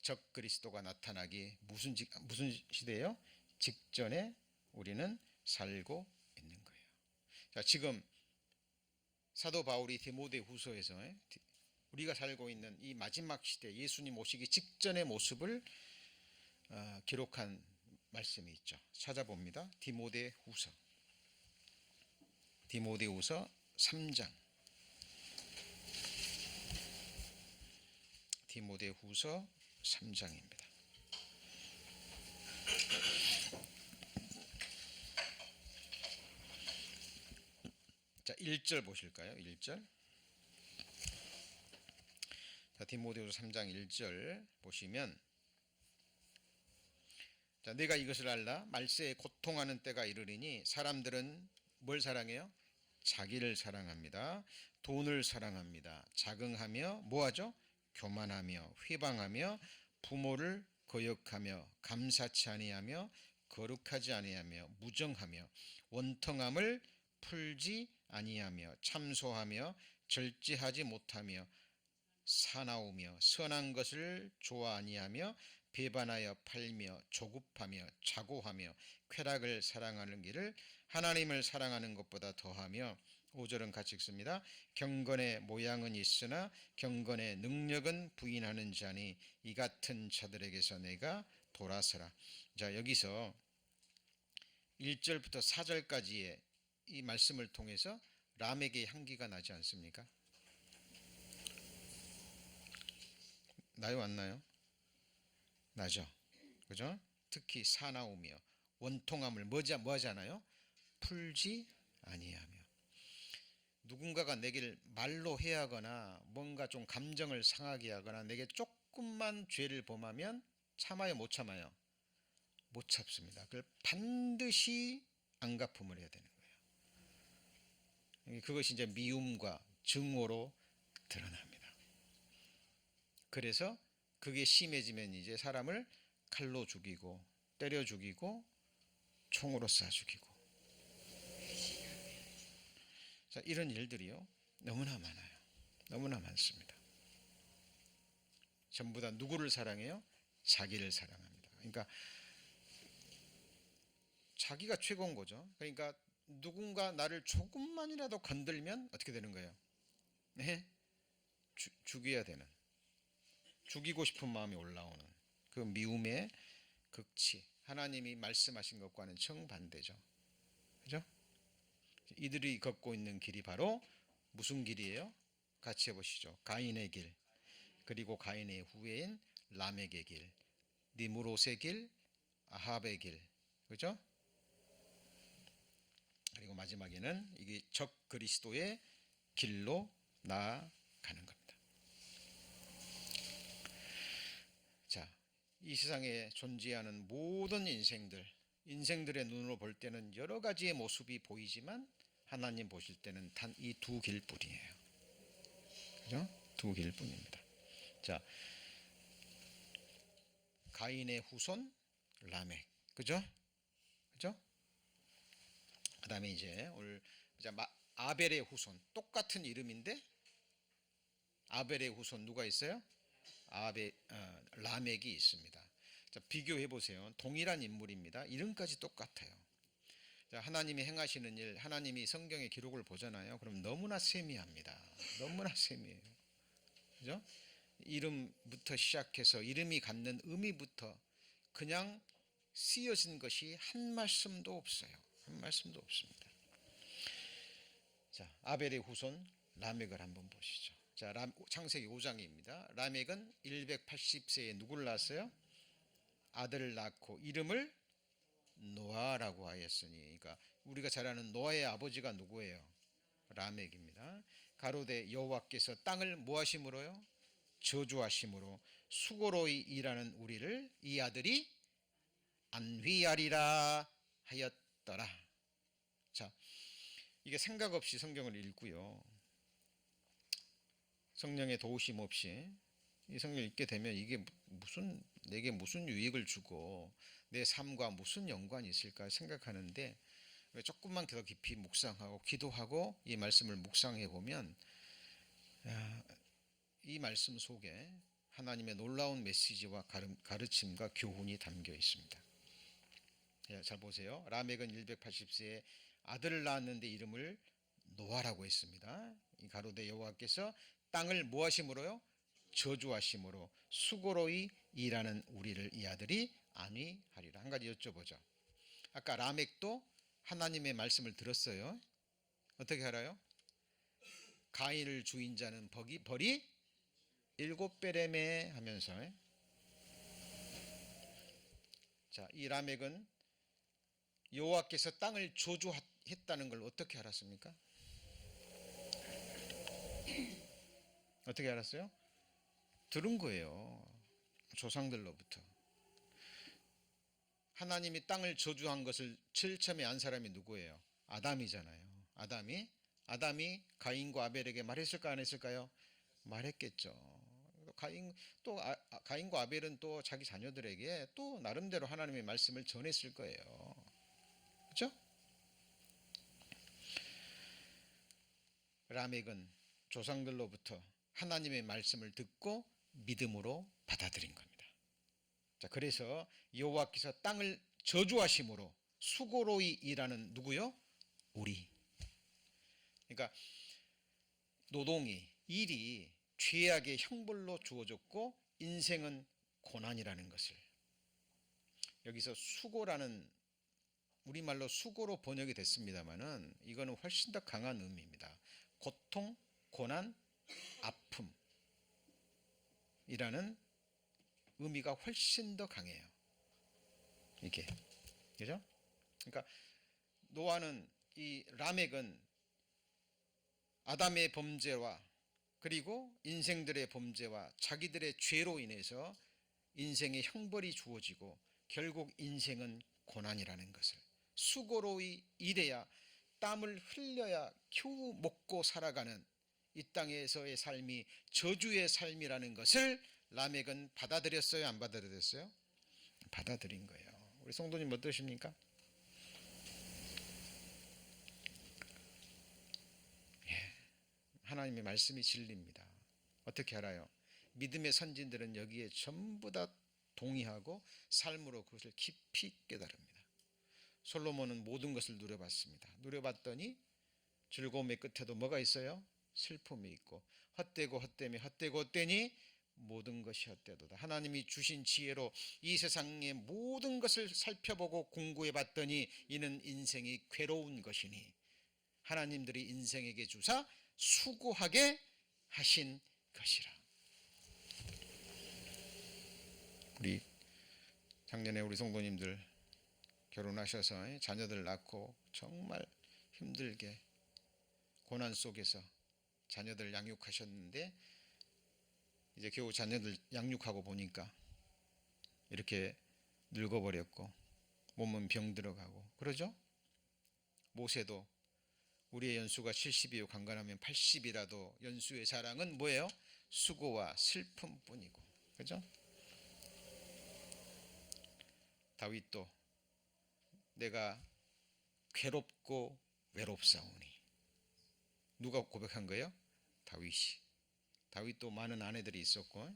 적 그리스도가 나타나기 무슨 시대예요? 직전에 우리는 살고 있는 거예요. 자, 지금 사도 바울이 디모데후서에서 우리가 살고 있는 이 마지막 시대 예수님 오시기 직전의 모습을 기록한 말씀이 있죠. 찾아봅니다. 디모데후서 3장. 디모데후서 3장입니다. 자, 1절 보실까요? 1절. 자, 디모데후서 3장 1절 보시면, 자, 내가 이것을 알라. 말세에 고통하는 때가 이르리니 사람들은 뭘 사랑해요? 자기를 사랑합니다. 돈을 사랑합니다. 자긍하며 뭐하죠? 교만하며 회방하며 부모를 거역하며 감사치 아니하며 거룩하지 아니하며 무정하며 원통함을 풀지 아니하며 참소하며 절제하지 못하며 사나우며 선한 것을 좋아 아니하며 배반하여 팔며 조급하며 자고하며 쾌락을 사랑하는 길을 하나님을 사랑하는 것보다 더하며 5절은 같이 읽습니다. 경건의 모양은 있으나 경건의 능력은 부인하는 자니 이 같은 자들에게서 내가 돌아서라. 자, 여기서 1절부터 4절까지의 이 말씀을 통해서 람에게 향기가 나지 않습니까? 나요, 안 나요? 나죠. 그죠? 특히 사나우며 원통함을 뭐하잖아요? 풀지 아니하며. 누군가가 내게 말로 해하거나 뭔가 좀 감정을 상하게 하거나 내게 조금만 죄를 범하면 참아요, 못 참아요? 못 참습니다. 그걸 반드시 안갚음을 해야 되는 거예요. 그것이 이제 미움과 증오로 드러납니다. 그래서 그게 심해지면 이제 사람을 칼로 죽이고 때려 죽이고 총으로 쏴 죽이고, 자, 이런 일들이요 너무나 많아요. 너무나 많습니다. 전부 다 누구를 사랑해요? 자기를 사랑합니다. 그러니까 자기가 최고인 거죠. 그러니까 누군가 나를 조금만이라도 건들면 어떻게 되는 거예요? 네? 죽여야 되는, 죽이고 싶은 마음이 올라오는 그 미움의 극치, 하나님이 말씀하신 것과는 정반대죠. 그죠? 이들이 걷고 있는 길이 바로 무슨 길이에요? 같이 해보시죠. 가인의 길, 그리고 가인의 후예인 람에게 길, 니므롯의 길, 아합의 길, 그죠? 그리고 마지막에는 이게 적 그리스도의 길로 나아가는 겁니다. 자, 이 세상에 존재하는 모든 인생들의 눈으로 볼 때는 여러 가지의 모습이 보이지만 하나님 보실 때는 단 이 두 길뿐이에요. 그죠? 두 길뿐입니다. 자, 가인의 후손 라멕, 그죠? 그죠? 그다음에 이제 오늘 아벨의 후손, 똑같은 이름인데 아벨의 후손 누가 있어요? 라멕이 있습니다. 자, 비교해 보세요. 동일한 인물입니다. 이름까지 똑같아요. 자, 하나님이 행하시는 일, 하나님이 성경의 기록을 보잖아요. 그럼 너무나 세미합니다. 너무나 세미해요. 그죠? 이름부터 시작해서 이름이 갖는 의미부터 그냥 쓰여진 것이 한 말씀도 없어요. 한 말씀도 없습니다. 자, 아벨의 후손 라멕을 한번 보시죠. 자, 창세기 5장입니다. 라멕은 180세에 누구를 낳았어요? 아들을 낳고 이름을 노아라고 하였으니, 그러니까 우리가 잘 아는 노아의 아버지가 누구예요? 라멕입니다. 가로되 여호와께서 땅을 뭐하심으로요? 저주하심으로 수고로이 일하는 우리를 이 아들이 안위하리라 하였더라. 자, 이게 생각 없이 성경을 읽고요, 성령의 도우심 없이 이 성경을 읽게 되면 이게 내게 무슨 유익을 주고 내 삶과 무슨 연관이 있을까 생각하는데, 조금만 더 깊이 묵상하고 기도하고 이 말씀을 묵상해 보면 이 말씀 속에 하나님의 놀라운 메시지와 가르침과 교훈이 담겨 있습니다. 예, 잘 보세요. 라멕은 180세에 아들을 낳았는데 이름을 노아라고 했습니다. 이 가로되 여호와께서 땅을 무하심으로요? 저주하심으로 수고로이 일하는 우리를 이 아들이 안위하리라. 한 가지 여쭤보죠. 아까 라멕도 하나님의 말씀을 들었어요. 어떻게 알아요? 가인을 주인 자는 벌이 7배래매 하면서, 자, 이 라멕은 여호와께서 땅을 저주했다는 걸 어떻게 알았습니까? 어떻게 알았어요? 들은 거예요. 조상들로부터. 하나님이 땅을 저주한 것을 제일 처음에 안 사람이 누구예요? 아담이잖아요. 아담이 가인과 아벨에게 말했을까 안 했을까요? 말했겠죠. 가인과 아벨은 또 자기 자녀들에게 또 나름대로 하나님의 말씀을 전했을 거예요. 그렇죠? 라멕은 조상들로부터 하나님의 말씀을 듣고 믿음으로 받아들인 겁니다. 자, 그래서 여호와께서 땅을 저주하심으로 수고로이 일하는 누구요? 우리. 그러니까 노동이, 일이 죄악의 형벌로 주어졌고 인생은 고난이라는 것을, 여기서 수고라는 우리말로 수고로 번역이 됐습니다만은 이거는 훨씬 더 강한 의미입니다. 고통, 고난, 아픔이라는 의미가 훨씬 더 강해요. 이게, 그죠? 그러니까 노아는, 이 라멕은 아담의 범죄와 그리고 인생들의 범죄와 자기들의 죄로 인해서 인생의 형벌이 주어지고 결국 인생은 고난이라는 것을, 수고로이 일해야 땀을 흘려야 겨우 먹고 살아가는 이 땅에서의 삶이 저주의 삶이라는 것을 라멕은 받아들였어요, 안 받아들였어요? 받아들인 거예요. 우리 성도님 어떠십니까? 하나님의 말씀이 진리입니다. 어떻게 알아요? 믿음의 선진들은 여기에 전부 다 동의하고 삶으로 그것을 깊이 깨달습니다. 솔로몬은 모든 것을 누려봤습니다. 누려봤더니 즐거움의 끝에도 뭐가 있어요? 슬픔이 있고, 헛되고 헛되며 헛되고 헛되니 모든 것이 헛되도다. 하나님이 주신 지혜로 이 세상의 모든 것을 살펴보고 공부해 봤더니 이는 인생이 괴로운 것이니 하나님들이 인생에게 주사 수고하게 하신 것이라. 우리 작년에 우리 성도님들 결혼하셔서 자녀들 낳고 정말 힘들게 고난 속에서 자녀들 양육하셨는데 이제 겨우 자녀들 양육하고 보니까 이렇게 늙어버렸고 몸은 병들어가고 그러죠? 모세도 우리의 연수가 70이요 강건하면 80이라도 연수의 자랑은 뭐예요? 수고와 슬픔뿐이고, 그죠? 다윗도 내가 괴롭고 외롭사오니, 누가 고백한 거예요? 다윗이. 다윗도 많은 아내들이 있었고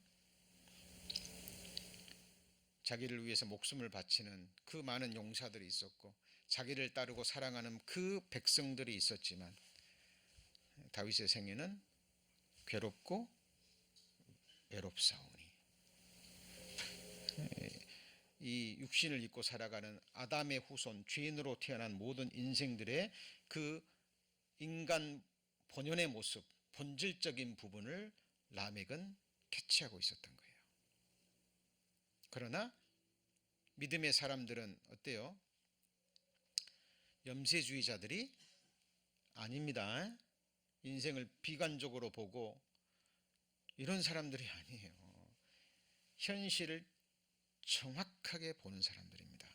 자기를 위해서 목숨을 바치는 그 많은 용사들이 있었고 자기를 따르고 사랑하는 그 백성들이 있었지만 다윗의 생애는 괴롭고 외롭사오니, 이 육신을 입고 살아가는 아담의 후손, 죄인으로 태어난 모든 인생들의 그 인간 본연의 모습, 본질적인 부분을 라멕은 캐치하고 있었던 거예요. 그러나 믿음의 사람들은 어때요? 염세주의자들이 아닙니다. 인생을 비관적으로 보고 이런 사람들이 아니에요. 현실을 정확하게 보는 사람들입니다.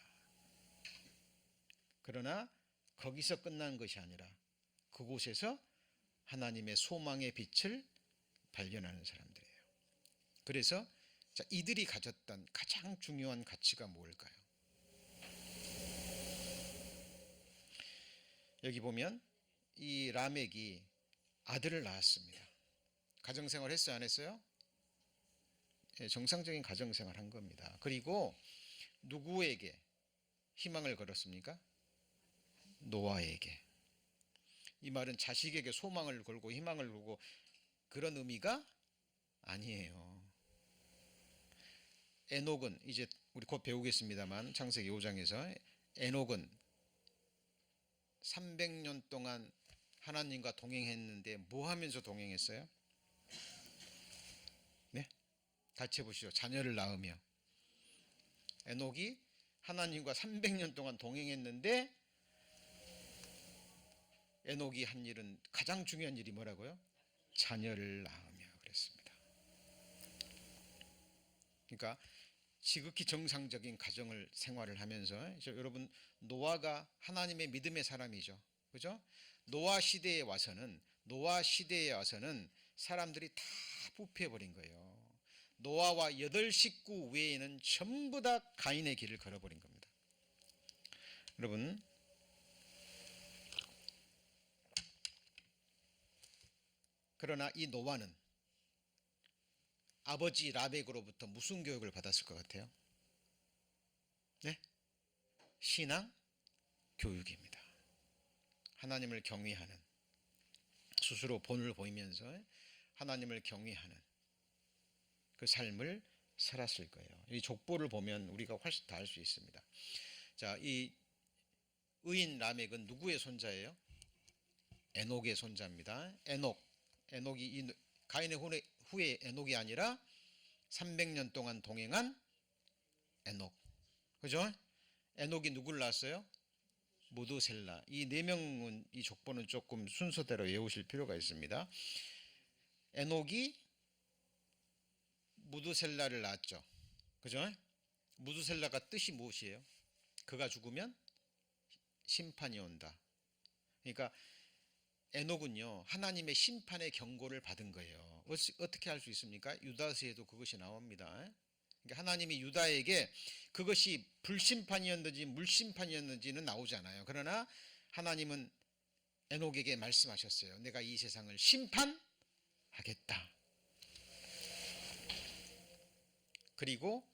그러나 거기서 끝난 것이 아니라 그곳에서 하나님의 소망의 빛을 발견하는 사람들이에요. 그래서 이들이 가졌던 가장 중요한 가치가 뭘까요? 여기 보면 이 라멕이 아들을 낳았습니다. 가정생활 했어요, 안 했어요? 정상적인 가정생활 한 겁니다. 그리고 누구에게? 희망을 걸었습니까? 노아에게. 이 말은 자식에게 소망을 걸고 희망을 걸고 그런 의미가 아니에요. 에녹은 이제 우리 곧 배우겠습니다만 창세기 5장에서 에녹은 300년 동안 하나님과 동행했는데 뭐 하면서 동행했어요? 네? 같이 해보시죠. 자녀를 낳으며. 에녹이 하나님과 300년 동안 동행했는데 에녹이 한 일은 가장 중요한 일이 뭐라고요? 자녀를 낳으며 그랬습니다. 그러니까 지극히 정상적인 가정을 생활을 하면서 여러분 노아가 하나님의 믿음의 사람이죠. 그죠? 노아 시대에 와서는 사람들이 다 부패해 버린 거예요. 노아와 8식구 외에는 전부 다 가인의 길을 걸어버린 겁니다. 여러분 그러나 이 노아는 아버지 라벡으로부터 무슨 교육을 받았을 것 같아요? 네? 신앙 교육입니다. 하나님을 경외하는, 스스로 본을 보이면서 하나님을 경외하는 그 삶을 살았을 거예요. 이 족보를 보면 우리가 훨씬 더 알 수 있습니다. 자, 이 의인 라멕은 누구의 손자예요? 에녹의 손자입니다. 에녹이 이 가인의 후에 에녹이 아니라 300년 동안 동행한 에녹. 그죠? 에녹이 누구를 낳았어요? 무두셀라. 이 네 명은 이 족보는 조금 순서대로 외우실 필요가 있습니다. 에녹이 무두셀라를 낳았죠. 그죠? 무두셀라가 뜻이 무엇이에요? 그가 죽으면 심판이 온다. 그러니까 에녹은요 하나님의 심판의 경고를 받은 거예요. 어떻게 할 수 있습니까? 유다서에도 그것이 나옵니다. 그러니까 하나님이 유다에게 그것이 불심판이었는지 물심판이었는지는 나오지 않아요. 그러나 하나님은 에녹에게 말씀하셨어요. 내가 이 세상을 심판하겠다. 그리고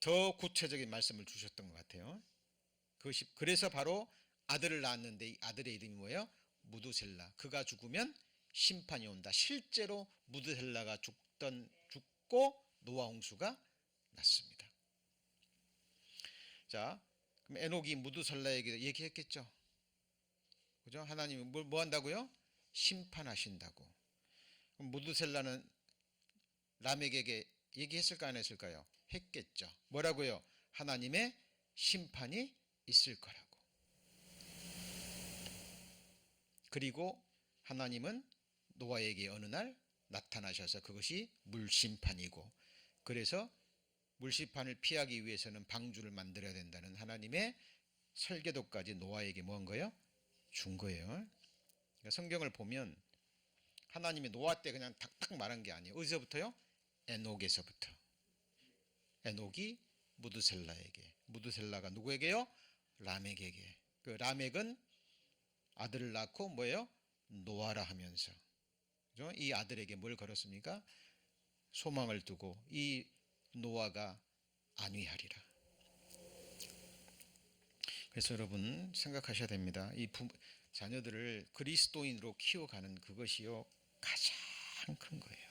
더 구체적인 말씀을 주셨던 것 같아요. 그것이 그래서 바로 아들을 낳았는데 이 아들의 이름이 뭐예요? 무두셀라. 그가 죽으면 심판이 온다. 실제로 무두셀라가 죽고 노아 홍수가 났습니다. 자, 그럼 에녹이 무두셀라에게 얘기했겠죠. 그죠? 하나님이 뭐 한다고요? 심판하신다고. 그럼 무두셀라는 라멕에게 얘기했을까 안 했을까요? 했겠죠. 뭐라고요? 하나님의 심판이 있을 거라고. 그리고 하나님은 노아에게 어느 날 나타나셔서 그것이 물심판이고, 그래서 물심판을 피하기 위해서는 방주를 만들어야 된다는 하나님의 설계도까지 노아에게 뭐 한 거예요? 준 거예요. 그러니까 성경을 보면 하나님이 노아 때 그냥 탁탁 말한 게 아니에요. 어디서부터요? 에녹에서부터. 에녹이 무두셀라에게, 무두셀라가 누구에게요? 라멕에게. 그 라멕은 아들을 낳고 뭐예요? 노아라 하면서, 그죠? 이 아들에게 뭘 걸었습니까? 소망을 두고 이 노아가 안위하리라. 그래서 여러분 생각하셔야 됩니다. 이 자녀들을 그리스도인으로 키워가는 그것이요 가장 큰 거예요.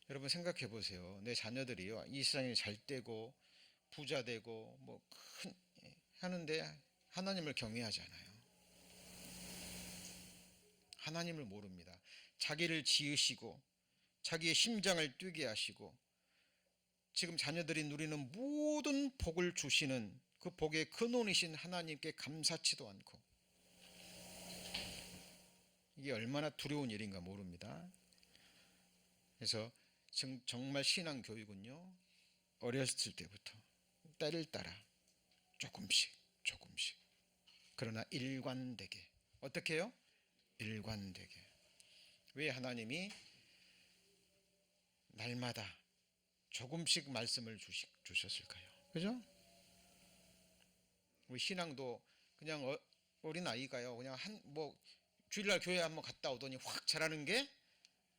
여러분 생각해 보세요. 내 자녀들이요 이 세상에 잘 되고 부자 되고 뭐 큰 하는데 하나님을 경외하지 않아요. 하나님을 모릅니다. 자기를 지으시고 자기의 심장을 뛰게 하시고 지금 자녀들이 누리는 모든 복을 주시는 그 복의 근원이신 하나님께 감사치도 않고, 이게 얼마나 두려운 일인가 모릅니다. 그래서 정말 신앙 교육은요 어렸을 때부터 때를 따라 조금씩 그러나 일관되게. 어떻게 해요? 일관되게. 왜 하나님이 날마다 조금씩 말씀을 주셨을까요? 그죠? 우리 신앙도 그냥 어린 아이가요 그냥 주일날 교회 한번 갔다 오더니 확 잘하는 게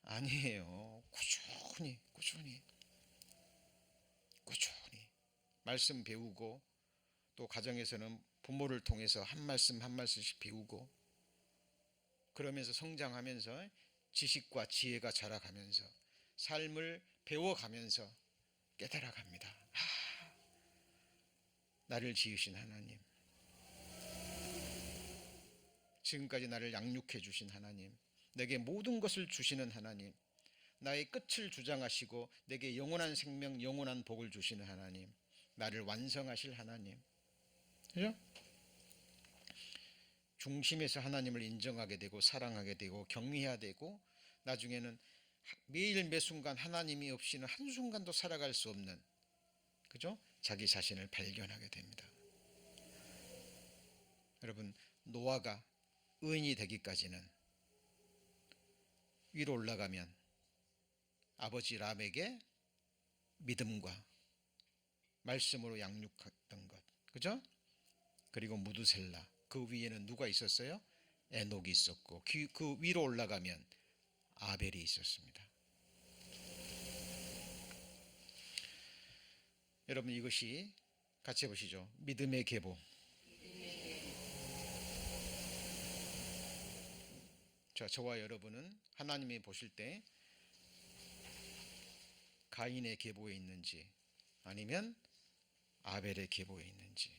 아니에요. 꾸준히 말씀 배우고 또 가정에서는 부모를 통해서 한 말씀 한 말씀씩 배우고 그러면서 성장하면서 지식과 지혜가 자라가면서 삶을 배워가면서 깨달아갑니다. 나를 지으신 하나님, 지금까지 나를 양육해 주신 하나님, 내게 모든 것을 주시는 하나님, 나의 끝을 주장하시고 내게 영원한 생명, 영원한 복을 주시는 하나님, 나를 완성하실 하나님, 그죠? 중심에서 하나님을 인정하게 되고 사랑하게 되고 경외해야 되고 나중에는 매일 매 순간 하나님이 없이는 한순간도 살아갈 수 없는, 그죠? 자기 자신을 발견하게 됩니다. 여러분, 노아가 의인이 되기까지는 위로 올라가면 아버지 람에게 믿음과 말씀으로 양육했던 것, 그죠? 그리고 무두셀라, 그 위에는 누가 있었어요? 에녹이 있었고 그 위로 올라가면 아벨이 있었습니다. 여러분, 이것이 같이 해보시죠. 믿음의 계보. 저와 여러분은 하나님이 보실 때 가인의 계보에 있는지 아니면 아벨의 계보에 있는지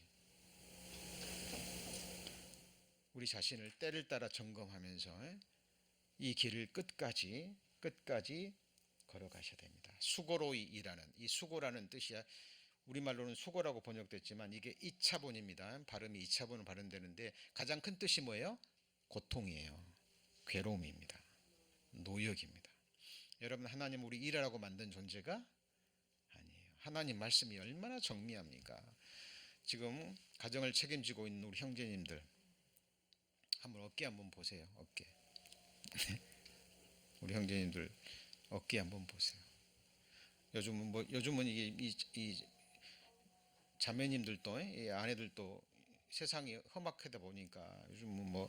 우리 자신을 때를 따라 점검하면서 이 길을 끝까지 걸어가셔야 됩니다. 수고로 일하는, 이 수고라는 뜻이야. 우리말로는 수고라고 번역됐지만 이게 이차본입니다. 발음이 이차본으로 발음되는데 가장 큰 뜻이 뭐예요? 고통이에요. 괴로움입니다. 노역입니다. 여러분, 하나님 우리 일하라고 만든 존재가 아니에요. 하나님 말씀이 얼마나 정미합니까? 지금 가정을 책임지고 있는 우리 형제님들 한번 어깨 한번 보세요. 어깨. 우리 형제님들 어깨 한번 보세요. 요즘은 이 자매님들도 이 아내들도 세상이 험악하다 보니까 요즘은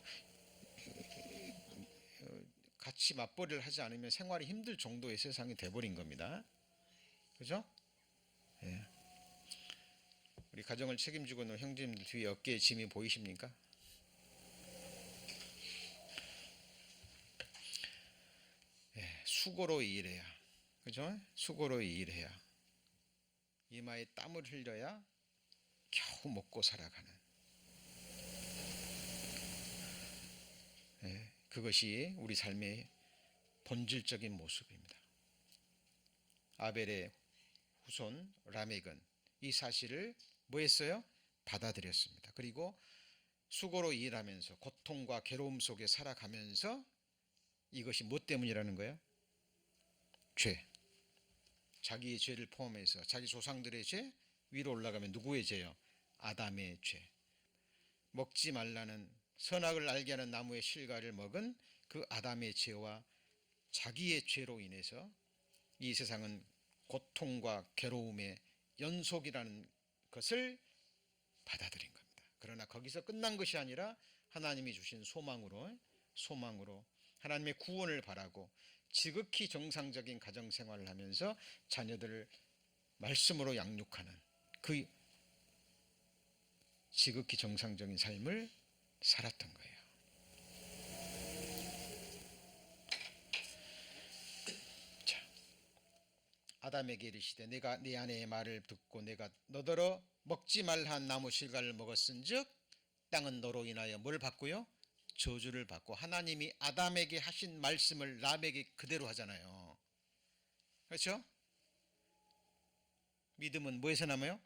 같이 맞벌이를 하지 않으면 생활이 힘들 정도의 세상이 돼버린 겁니다. 그죠? 예. 우리 가정을 책임지고 있는 형제님들 뒤에 어깨에 짐이 보이십니까? 예, 수고로 일해야, 그죠? 수고로 일해야 이마에 땀을 흘려야 겨우 먹고 살아가는, 예, 그것이 우리 삶의 본질적인 모습입니다. 아벨의 후손 라멕은 이 사실을 뭐 했어요? 받아들였습니다. 그리고 수고로 일하면서 고통과 괴로움 속에 살아가면서 이것이 뭐 때문이라는 거예요? 죄. 자기의 죄를 포함해서 자기 조상들의 죄, 위로 올라가면 누구의 죄요? 아담의 죄. 먹지 말라는 선악을 알게 하는 나무의 실과를 먹은 그 아담의 죄와 자기의 죄로 인해서 이 세상은 고통과 괴로움의 연속이라는 것을 받아들인 겁니다. 그러나 거기서 끝난 것이 아니라 하나님이 주신 소망으로 하나님의 구원을 바라고 지극히 정상적인 가정생활을 하면서 자녀들을 말씀으로 양육하는 그 지극히 정상적인 삶을 살았던 거예요. 자, 아담에게 이르시되 내가 네 아내의 말을 듣고 내가 너더러 먹지 말한 나무 실과를 먹었은즉 땅은 너로 인하여 뭘 받고요? 저주를 받고, 하나님이 아담에게 하신 말씀을 람에게 그대로 하잖아요. 그렇죠? 믿음은 뭐에서 남아요?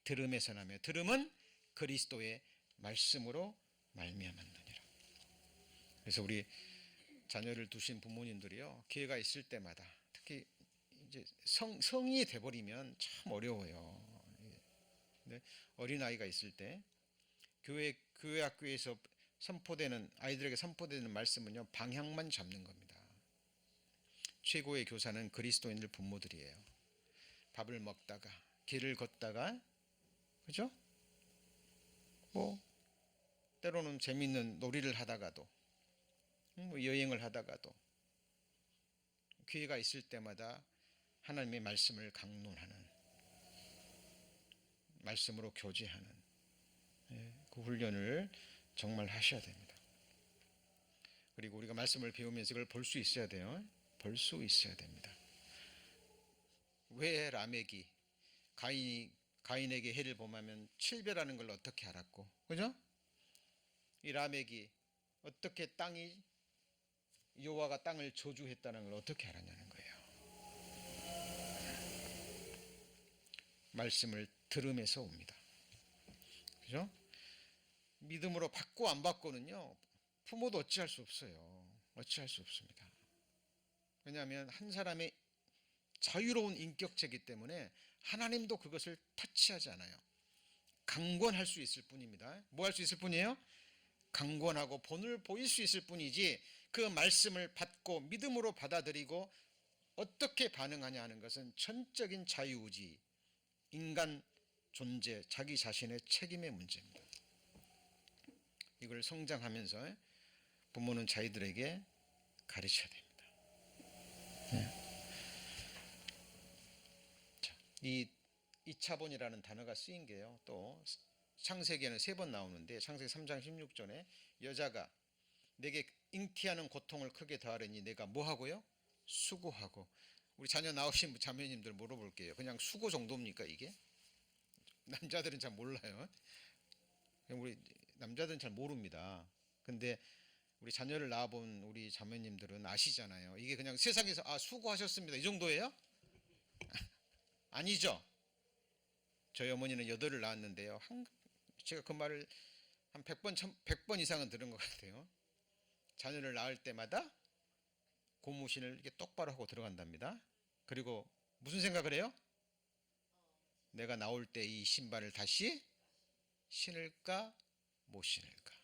들음에서 남아요. 들음은 그리스도의 말씀으로 말미암았느니라. 그래서 우리 자녀를 두신 부모님들이요, 기회가 있을 때마다 특히 이제 성인이 돼버리면 참 어려워요. 근데 어린아이가 있을 때 교회 학교에서 선포되는, 아이들에게 선포되는 말씀은요, 방향만 잡는 겁니다. 최고의 교사는 그리스도인들 부모들이에요. 밥을 먹다가 길을 걷다가, 그죠? 때로는 재밌는 놀이를 하다가도, 여행을 하다가도 기회가 있을 때마다 하나님의 말씀을 강론하는, 말씀으로 교제하는 그 훈련을 정말 하셔야 됩니다. 그리고 우리가 말씀을 배우면서 이걸 볼 수 있어야 돼요. 볼 수 있어야 됩니다. 왜 라멕이 가인에게 해를 범하면 7배라는 걸 어떻게 알았고, 그죠? 이 라멕이 어떻게 여호와가 땅을 저주했다는 걸 어떻게 알았냐는 거예요. 말씀을 들음에서 옵니다. 그죠? 믿음으로 받고 안 받고는요, 부모도 어찌할 수 없어요. 어찌할 수 없습니다. 왜냐하면 한 사람의 자유로운 인격체이기 때문에 하나님도 그것을 터치하지 않아요. 강권할 수 있을 뿐입니다. 뭐 할 수 있을 뿐이에요? 강권하고 본을 보일 수 있을 뿐이지, 그 말씀을 받고 믿음으로 받아들이고 어떻게 반응하냐 하는 것은 전적인 자유의지, 인간 존재, 자기 자신의 책임의 문제입니다. 이걸 성장하면서 부모는 자기들에게 가르쳐야 됩니다. 자, 이 이차본이라는 단어가 쓰인 게요, 또 창세기에는 3번 나오는데, 창세기 3장 16절에 여자가 내게 잉티하는 고통을 크게 더하려니 내가 뭐 하고요? 수고하고. 우리 자녀 나오신 자매님들 물어볼게요. 그냥 수고 정도입니까 이게? 남자들은 잘 몰라요. 우리 남자들은 잘 모릅니다. 근데 우리 자녀를 낳아본 우리 자매님들은 아시잖아요. 이게 그냥 세상에서 수고하셨습니다 이 정도예요? 아니죠. 저희 어머니는 8을 낳았는데요, 제가 그 말을 한 100번 이상은 들은 것 같아요. 자녀를 낳을 때마다 고무신을 이렇게 똑바로 하고 들어간답니다. 그리고 무슨 생각을 해요? 내가 나올 때 이 신발을 다시 신을까 못 신을까.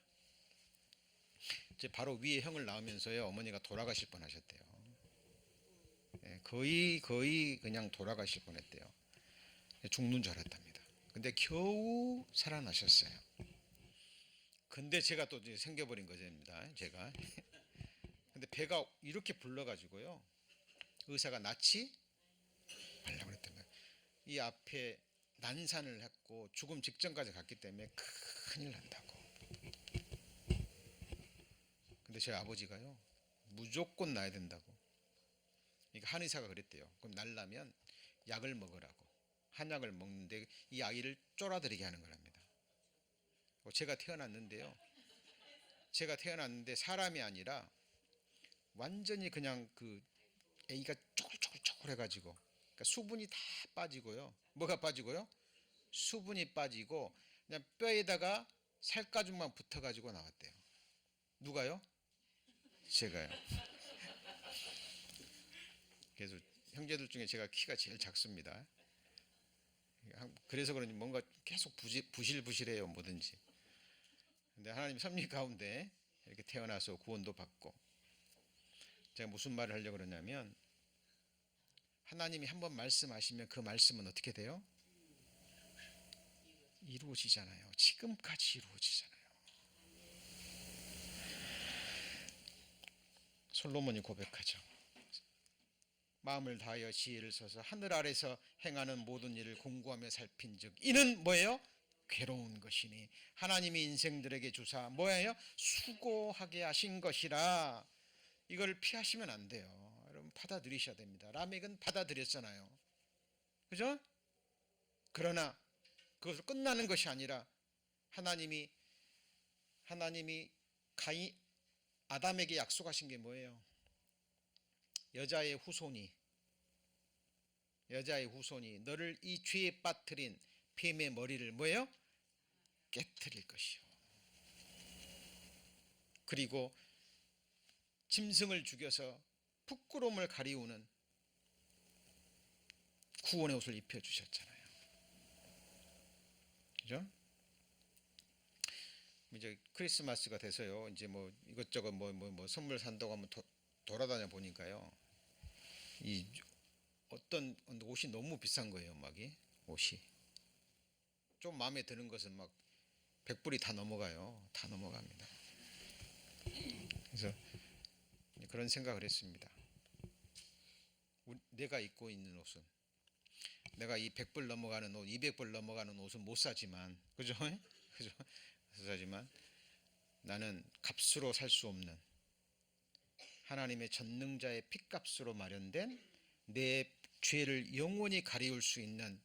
이제 바로 위에 형을 낳으면서요, 어머니가 돌아가실 뻔하셨대요. 거의 그냥 돌아가실 뻔했대요. 죽는 줄 알았답니다. 근데 겨우 살아나셨어요. 근데 제가 또 이제 생겨버린 거입니다. 제가. 근데 배가 이렇게 불러가지고요, 의사가 낳지 말라고 그랬던 거예요. 이 앞에 난산을 했고 죽음 직전까지 갔기 때문에 큰일 난다고. 근데 제 아버지가요, 무조건 낳아야 된다고. 그러니까 한의사가 그랬대요. 그럼 낳으려면 약을 먹으라고. 한약을 먹는데 이 아이를 쫄아들이게 하는 거랍니다. 제가 태어났는데 사람이 아니라 완전히 그냥 그 애기가 쪼글쪼글 해가지고, 그러니까 수분이 다 빠지고요. 뭐가 빠지고요? 수분이 빠지고 그냥 뼈에다가 살가죽만 붙어가지고 나왔대요. 누가요? 제가요. 그래서 형제들 중에 제가 키가 제일 작습니다. 그래서 그런지 뭔가 계속 부실부실해요, 뭐든지. 근데 하나님 섭리 가운데 이렇게 태어나서 구원도 받고. 제가 무슨 말을 하려고 그러냐면, 하나님이 한번 말씀하시면 그 말씀은 어떻게 돼요? 이루어지잖아요. 지금까지 이루어지잖아요. 솔로몬이 고백하죠. 마음을 다하여 지혜를 써서 하늘 아래서 행하는 모든 일을 공부하며 살핀즉 이는 뭐예요? 괴로운 것이니 하나님이 인생들에게 주사 뭐예요? 수고하게 하신 것이라. 이걸 피하시면 안 돼요. 여러분 받아들이셔야 됩니다. 라멕은 받아들였잖아요. 그죠? 그러나 그것을 끝나는 것이 아니라 하나님이 아담에게 약속하신 게 뭐예요? 여자의 후손이 너를 이 죄에 빠뜨린 뱀의 머리를 뭐예요? 깨뜨릴 것이요. 그리고 짐승을 죽여서 부끄러움을 가리우는 구원의 옷을 입혀주셨잖아요. 그죠? 이제 크리스마스가 돼서요, 이제 뭐 이것저것 뭐 선물 산다고 하면 돌아다녀 보니까요, 이 어떤 옷이 너무 비싼 거예요. 옷이 좀 마음에 드는 것은 막 100불이 다 넘어가요. 다 넘어갑니다. 그래서 그런 생각을 했습니다. 내가 입고 있는 옷은 내가 이 100불 넘어가는 옷, 200불 넘어가는 옷은 못 사지만, 그죠? 그죠? 사지만 나는 값으로 살 수 없는 하나님의 전능자의 핏값으로 마련된 내 죄를 영원히 가리울 수 있는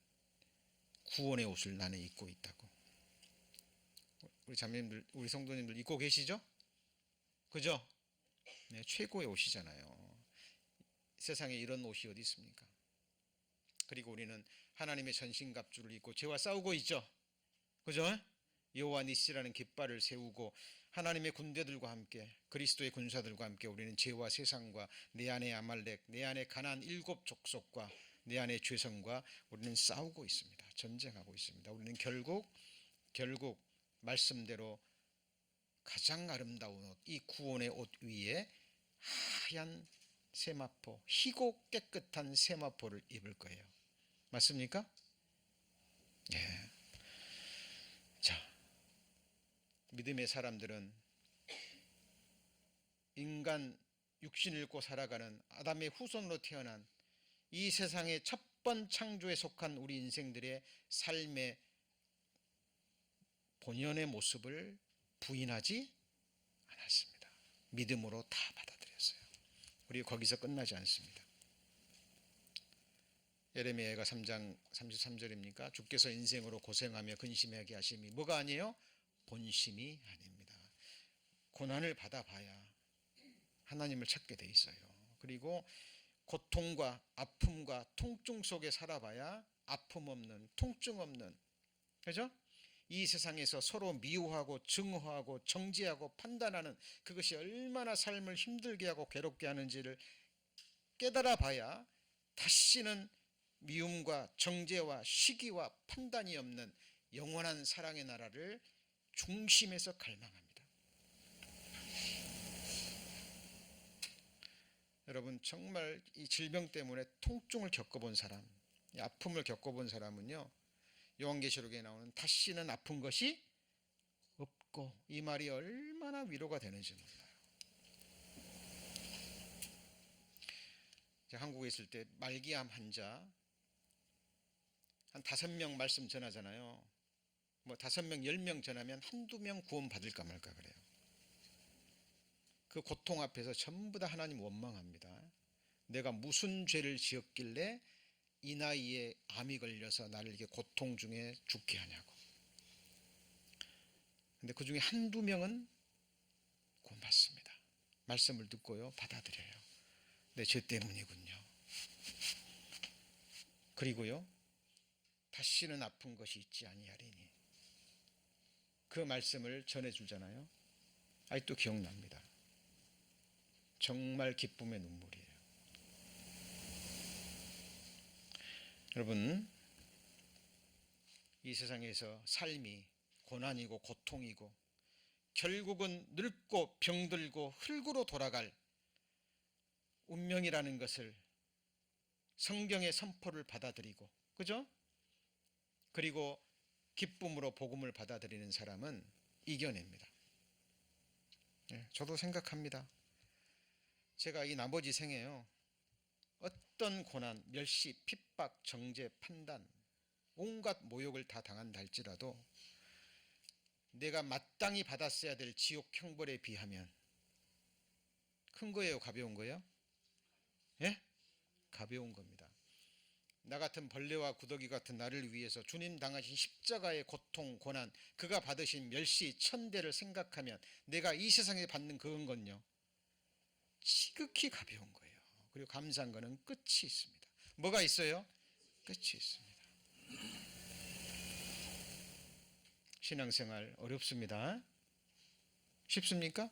구원의 옷을 나는 입고 있다고. 우리 자매님들, 우리 성도님들 입고 계시죠? 그죠? 네, 최고의 옷이잖아요. 세상에 이런 옷이 어디 있습니까? 그리고 우리는 하나님의 전신갑주를 입고 죄와 싸우고 있죠. 그죠? 여호와 니시라는 깃발을 세우고 하나님의 군대들과 함께, 그리스도의 군사들과 함께 우리는 죄와 세상과 내 안의 아말렉, 내 안의 가나안 7 족속과 내 안의 죄성과 우리는 싸우고 있습니다. 전쟁하고 있습니다. 우리는 결국 말씀대로 가장 아름다운 옷, 이 구원의 옷 위에 하얀 세마포, 희고 깨끗한 세마포를 입을 거예요. 맞습니까? 예. 자, 믿음의 사람들은 인간 육신을 입고 살아가는 아담의 후손으로 태어난 이 세상의 첫 번 창조에 속한 우리 인생들의 삶의 본연의 모습을 부인하지 않았습니다. 믿음으로 다 받아들였어요. 그리고 거기서 끝나지 않습니다. 예레미야가 3장 33절입니까? 주께서 인생으로 고생하며 근심하게 하심이 뭐가 아니에요? 본심이 아닙니다. 고난을 받아봐야 하나님을 찾게 돼 있어요. 그리고 고통과 아픔과 통증 속에 살아봐야 아픔 없는, 통증 없는, 그죠? 이 세상에서 서로 미워하고 증오하고 정죄하고 판단하는 그것이 얼마나 삶을 힘들게 하고 괴롭게 하는지를 깨달아 봐야 다시는 미움과 정죄와 시기와 판단이 없는 영원한 사랑의 나라를 중심에서 갈망합니다. 여러분, 정말 이 질병 때문에 통증을 겪어본 사람, 이 아픔을 겪어본 사람은요, 요한계시록에 나오는 다시는 아픈 것이 없고, 이 말이 얼마나 위로가 되는지 몰라요. 제가 한국에 있을 때 말기암 환자 한 5명 말씀 전하잖아요. 뭐 5명, 10명 전하면 한두 명 구원 받을까 말까 그래요. 그 고통 앞에서 전부 다 하나님 원망합니다. 내가 무슨 죄를 지었길래 이 나이에 암이 걸려서 나를 이렇게 고통 중에 죽게 하냐고. 근데 그 중에 한두 명은 구원받습니다. 말씀을 듣고요, 받아들여요. 내 죄 때문이군요. 그리고요, 다시는 아픈 것이 있지 아니하리니, 그 말씀을 전해주잖아요. 아직도 기억납니다. 정말 기쁨의 눈물이에요. 여러분, 이 세상에서 삶이 고난이고 고통이고 결국은 늙고 병들고 흙으로 돌아갈 운명이라는 것을 성경의 선포를 받아들이고, 그죠? 그리고 기쁨으로 복음을 받아들이는 사람은 이겨냅니다. 저도 생각합니다. 제가 이 나머지 생에요, 어떤 고난, 멸시, 핍박, 정죄, 판단, 온갖 모욕을 다 당한다 할지라도 내가 마땅히 받았어야 될 지옥 형벌에 비하면 큰 거예요, 가벼운 거예요? 예? 가벼운 겁니다. 나 같은 벌레와 구더기 같은 나를 위해서 주님 당하신 십자가의 고통, 고난, 그가 받으신 멸시, 천대를 생각하면 내가 이 세상에 받는 그건 건요, 지극히 가벼운 거예요. 그리고 감사한 거는 끝이 있습니다. 뭐가 있어요? 끝이 있습니다. 신앙생활 어렵습니다. 쉽습니까?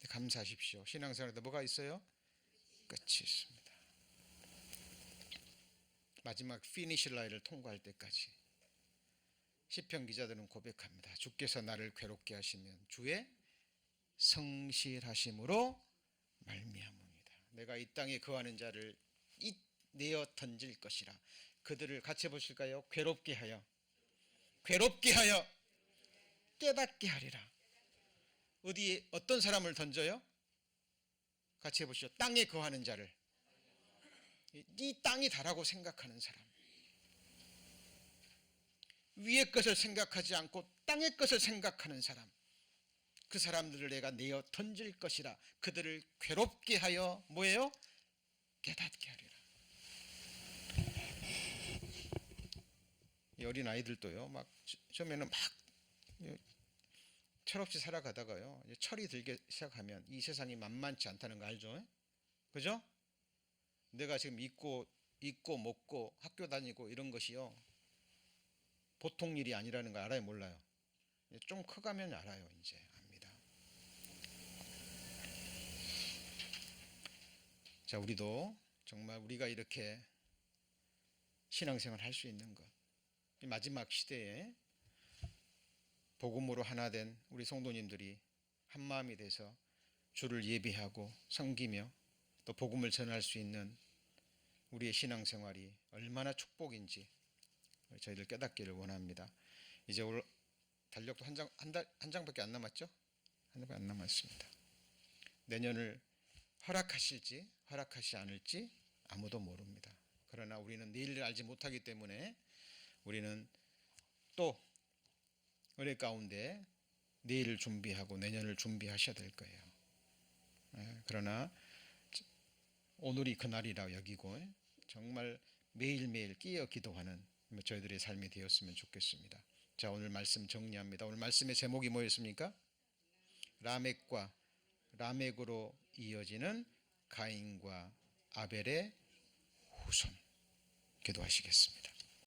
감사하십시오. 신앙생활에도 뭐가 있어요? 끝이 있습니다. 마지막 피니시 라인을 통과할 때까지 시편 기자들은 고백합니다. 주께서 나를 괴롭게 하시면 주의 성실하심으로 말미암습니다. 내가 이 땅에 거하는 자를 내어 던질 것이라. 그들을 같이 보실까요? 괴롭게 하여 깨닫게 하리라. 어디에 어떤 사람을 던져요? 같이 해보시죠. 땅에 거하는 자를. 이 땅이 다라고 생각하는 사람, 위의 것을 생각하지 않고 땅의 것을 생각하는 사람, 그 사람들을 내가 내어 던질 것이라. 그들을 괴롭게 하여 뭐예요? 깨닫게 하리라. 이 어린 아이들도요, 막 처음에는 막 철없이 살아가다가요, 이제 철이 들기 시작하면 이 세상이 만만치 않다는 거 알죠? 그죠? 내가 지금 입고 먹고 학교 다니고 이런 것이요, 보통 일이 아니라는 거 알아요, 몰라요? 좀 커가면 알아요. 이제 압니다. 자, 우리도 정말 우리가 이렇게 신앙생활 할 수 있는 것, 이 마지막 시대에 복음으로 하나 된 우리 성도님들이 한 마음이 돼서 주를 예배하고 섬기며 또 복음을 전할 수 있는 우리의 신앙생활이 얼마나 축복인지 저희들 깨닫기를 원합니다. 이제 올 달력도 한 장밖에 안 남았죠? 한 장밖에 안 남았습니다. 내년을 허락하실지 허락하시지 않을지 아무도 모릅니다. 그러나 우리는 내일을 알지 못하기 때문에 우리는 또 은혜 가운데 내일을 준비하고 내년을 준비하셔야 될 거예요. 그러나 오늘이 그날이라 여기고 정말 매일매일 끼어 기도하는 저희들의 삶이 되었으면 좋겠습니다. 자, 오늘 말씀 정리합니다. 오늘 말씀의 제목이 뭐였습니까? 라멕으로 이어지는 가인과 아벨의 후손. 기도하시겠습니다.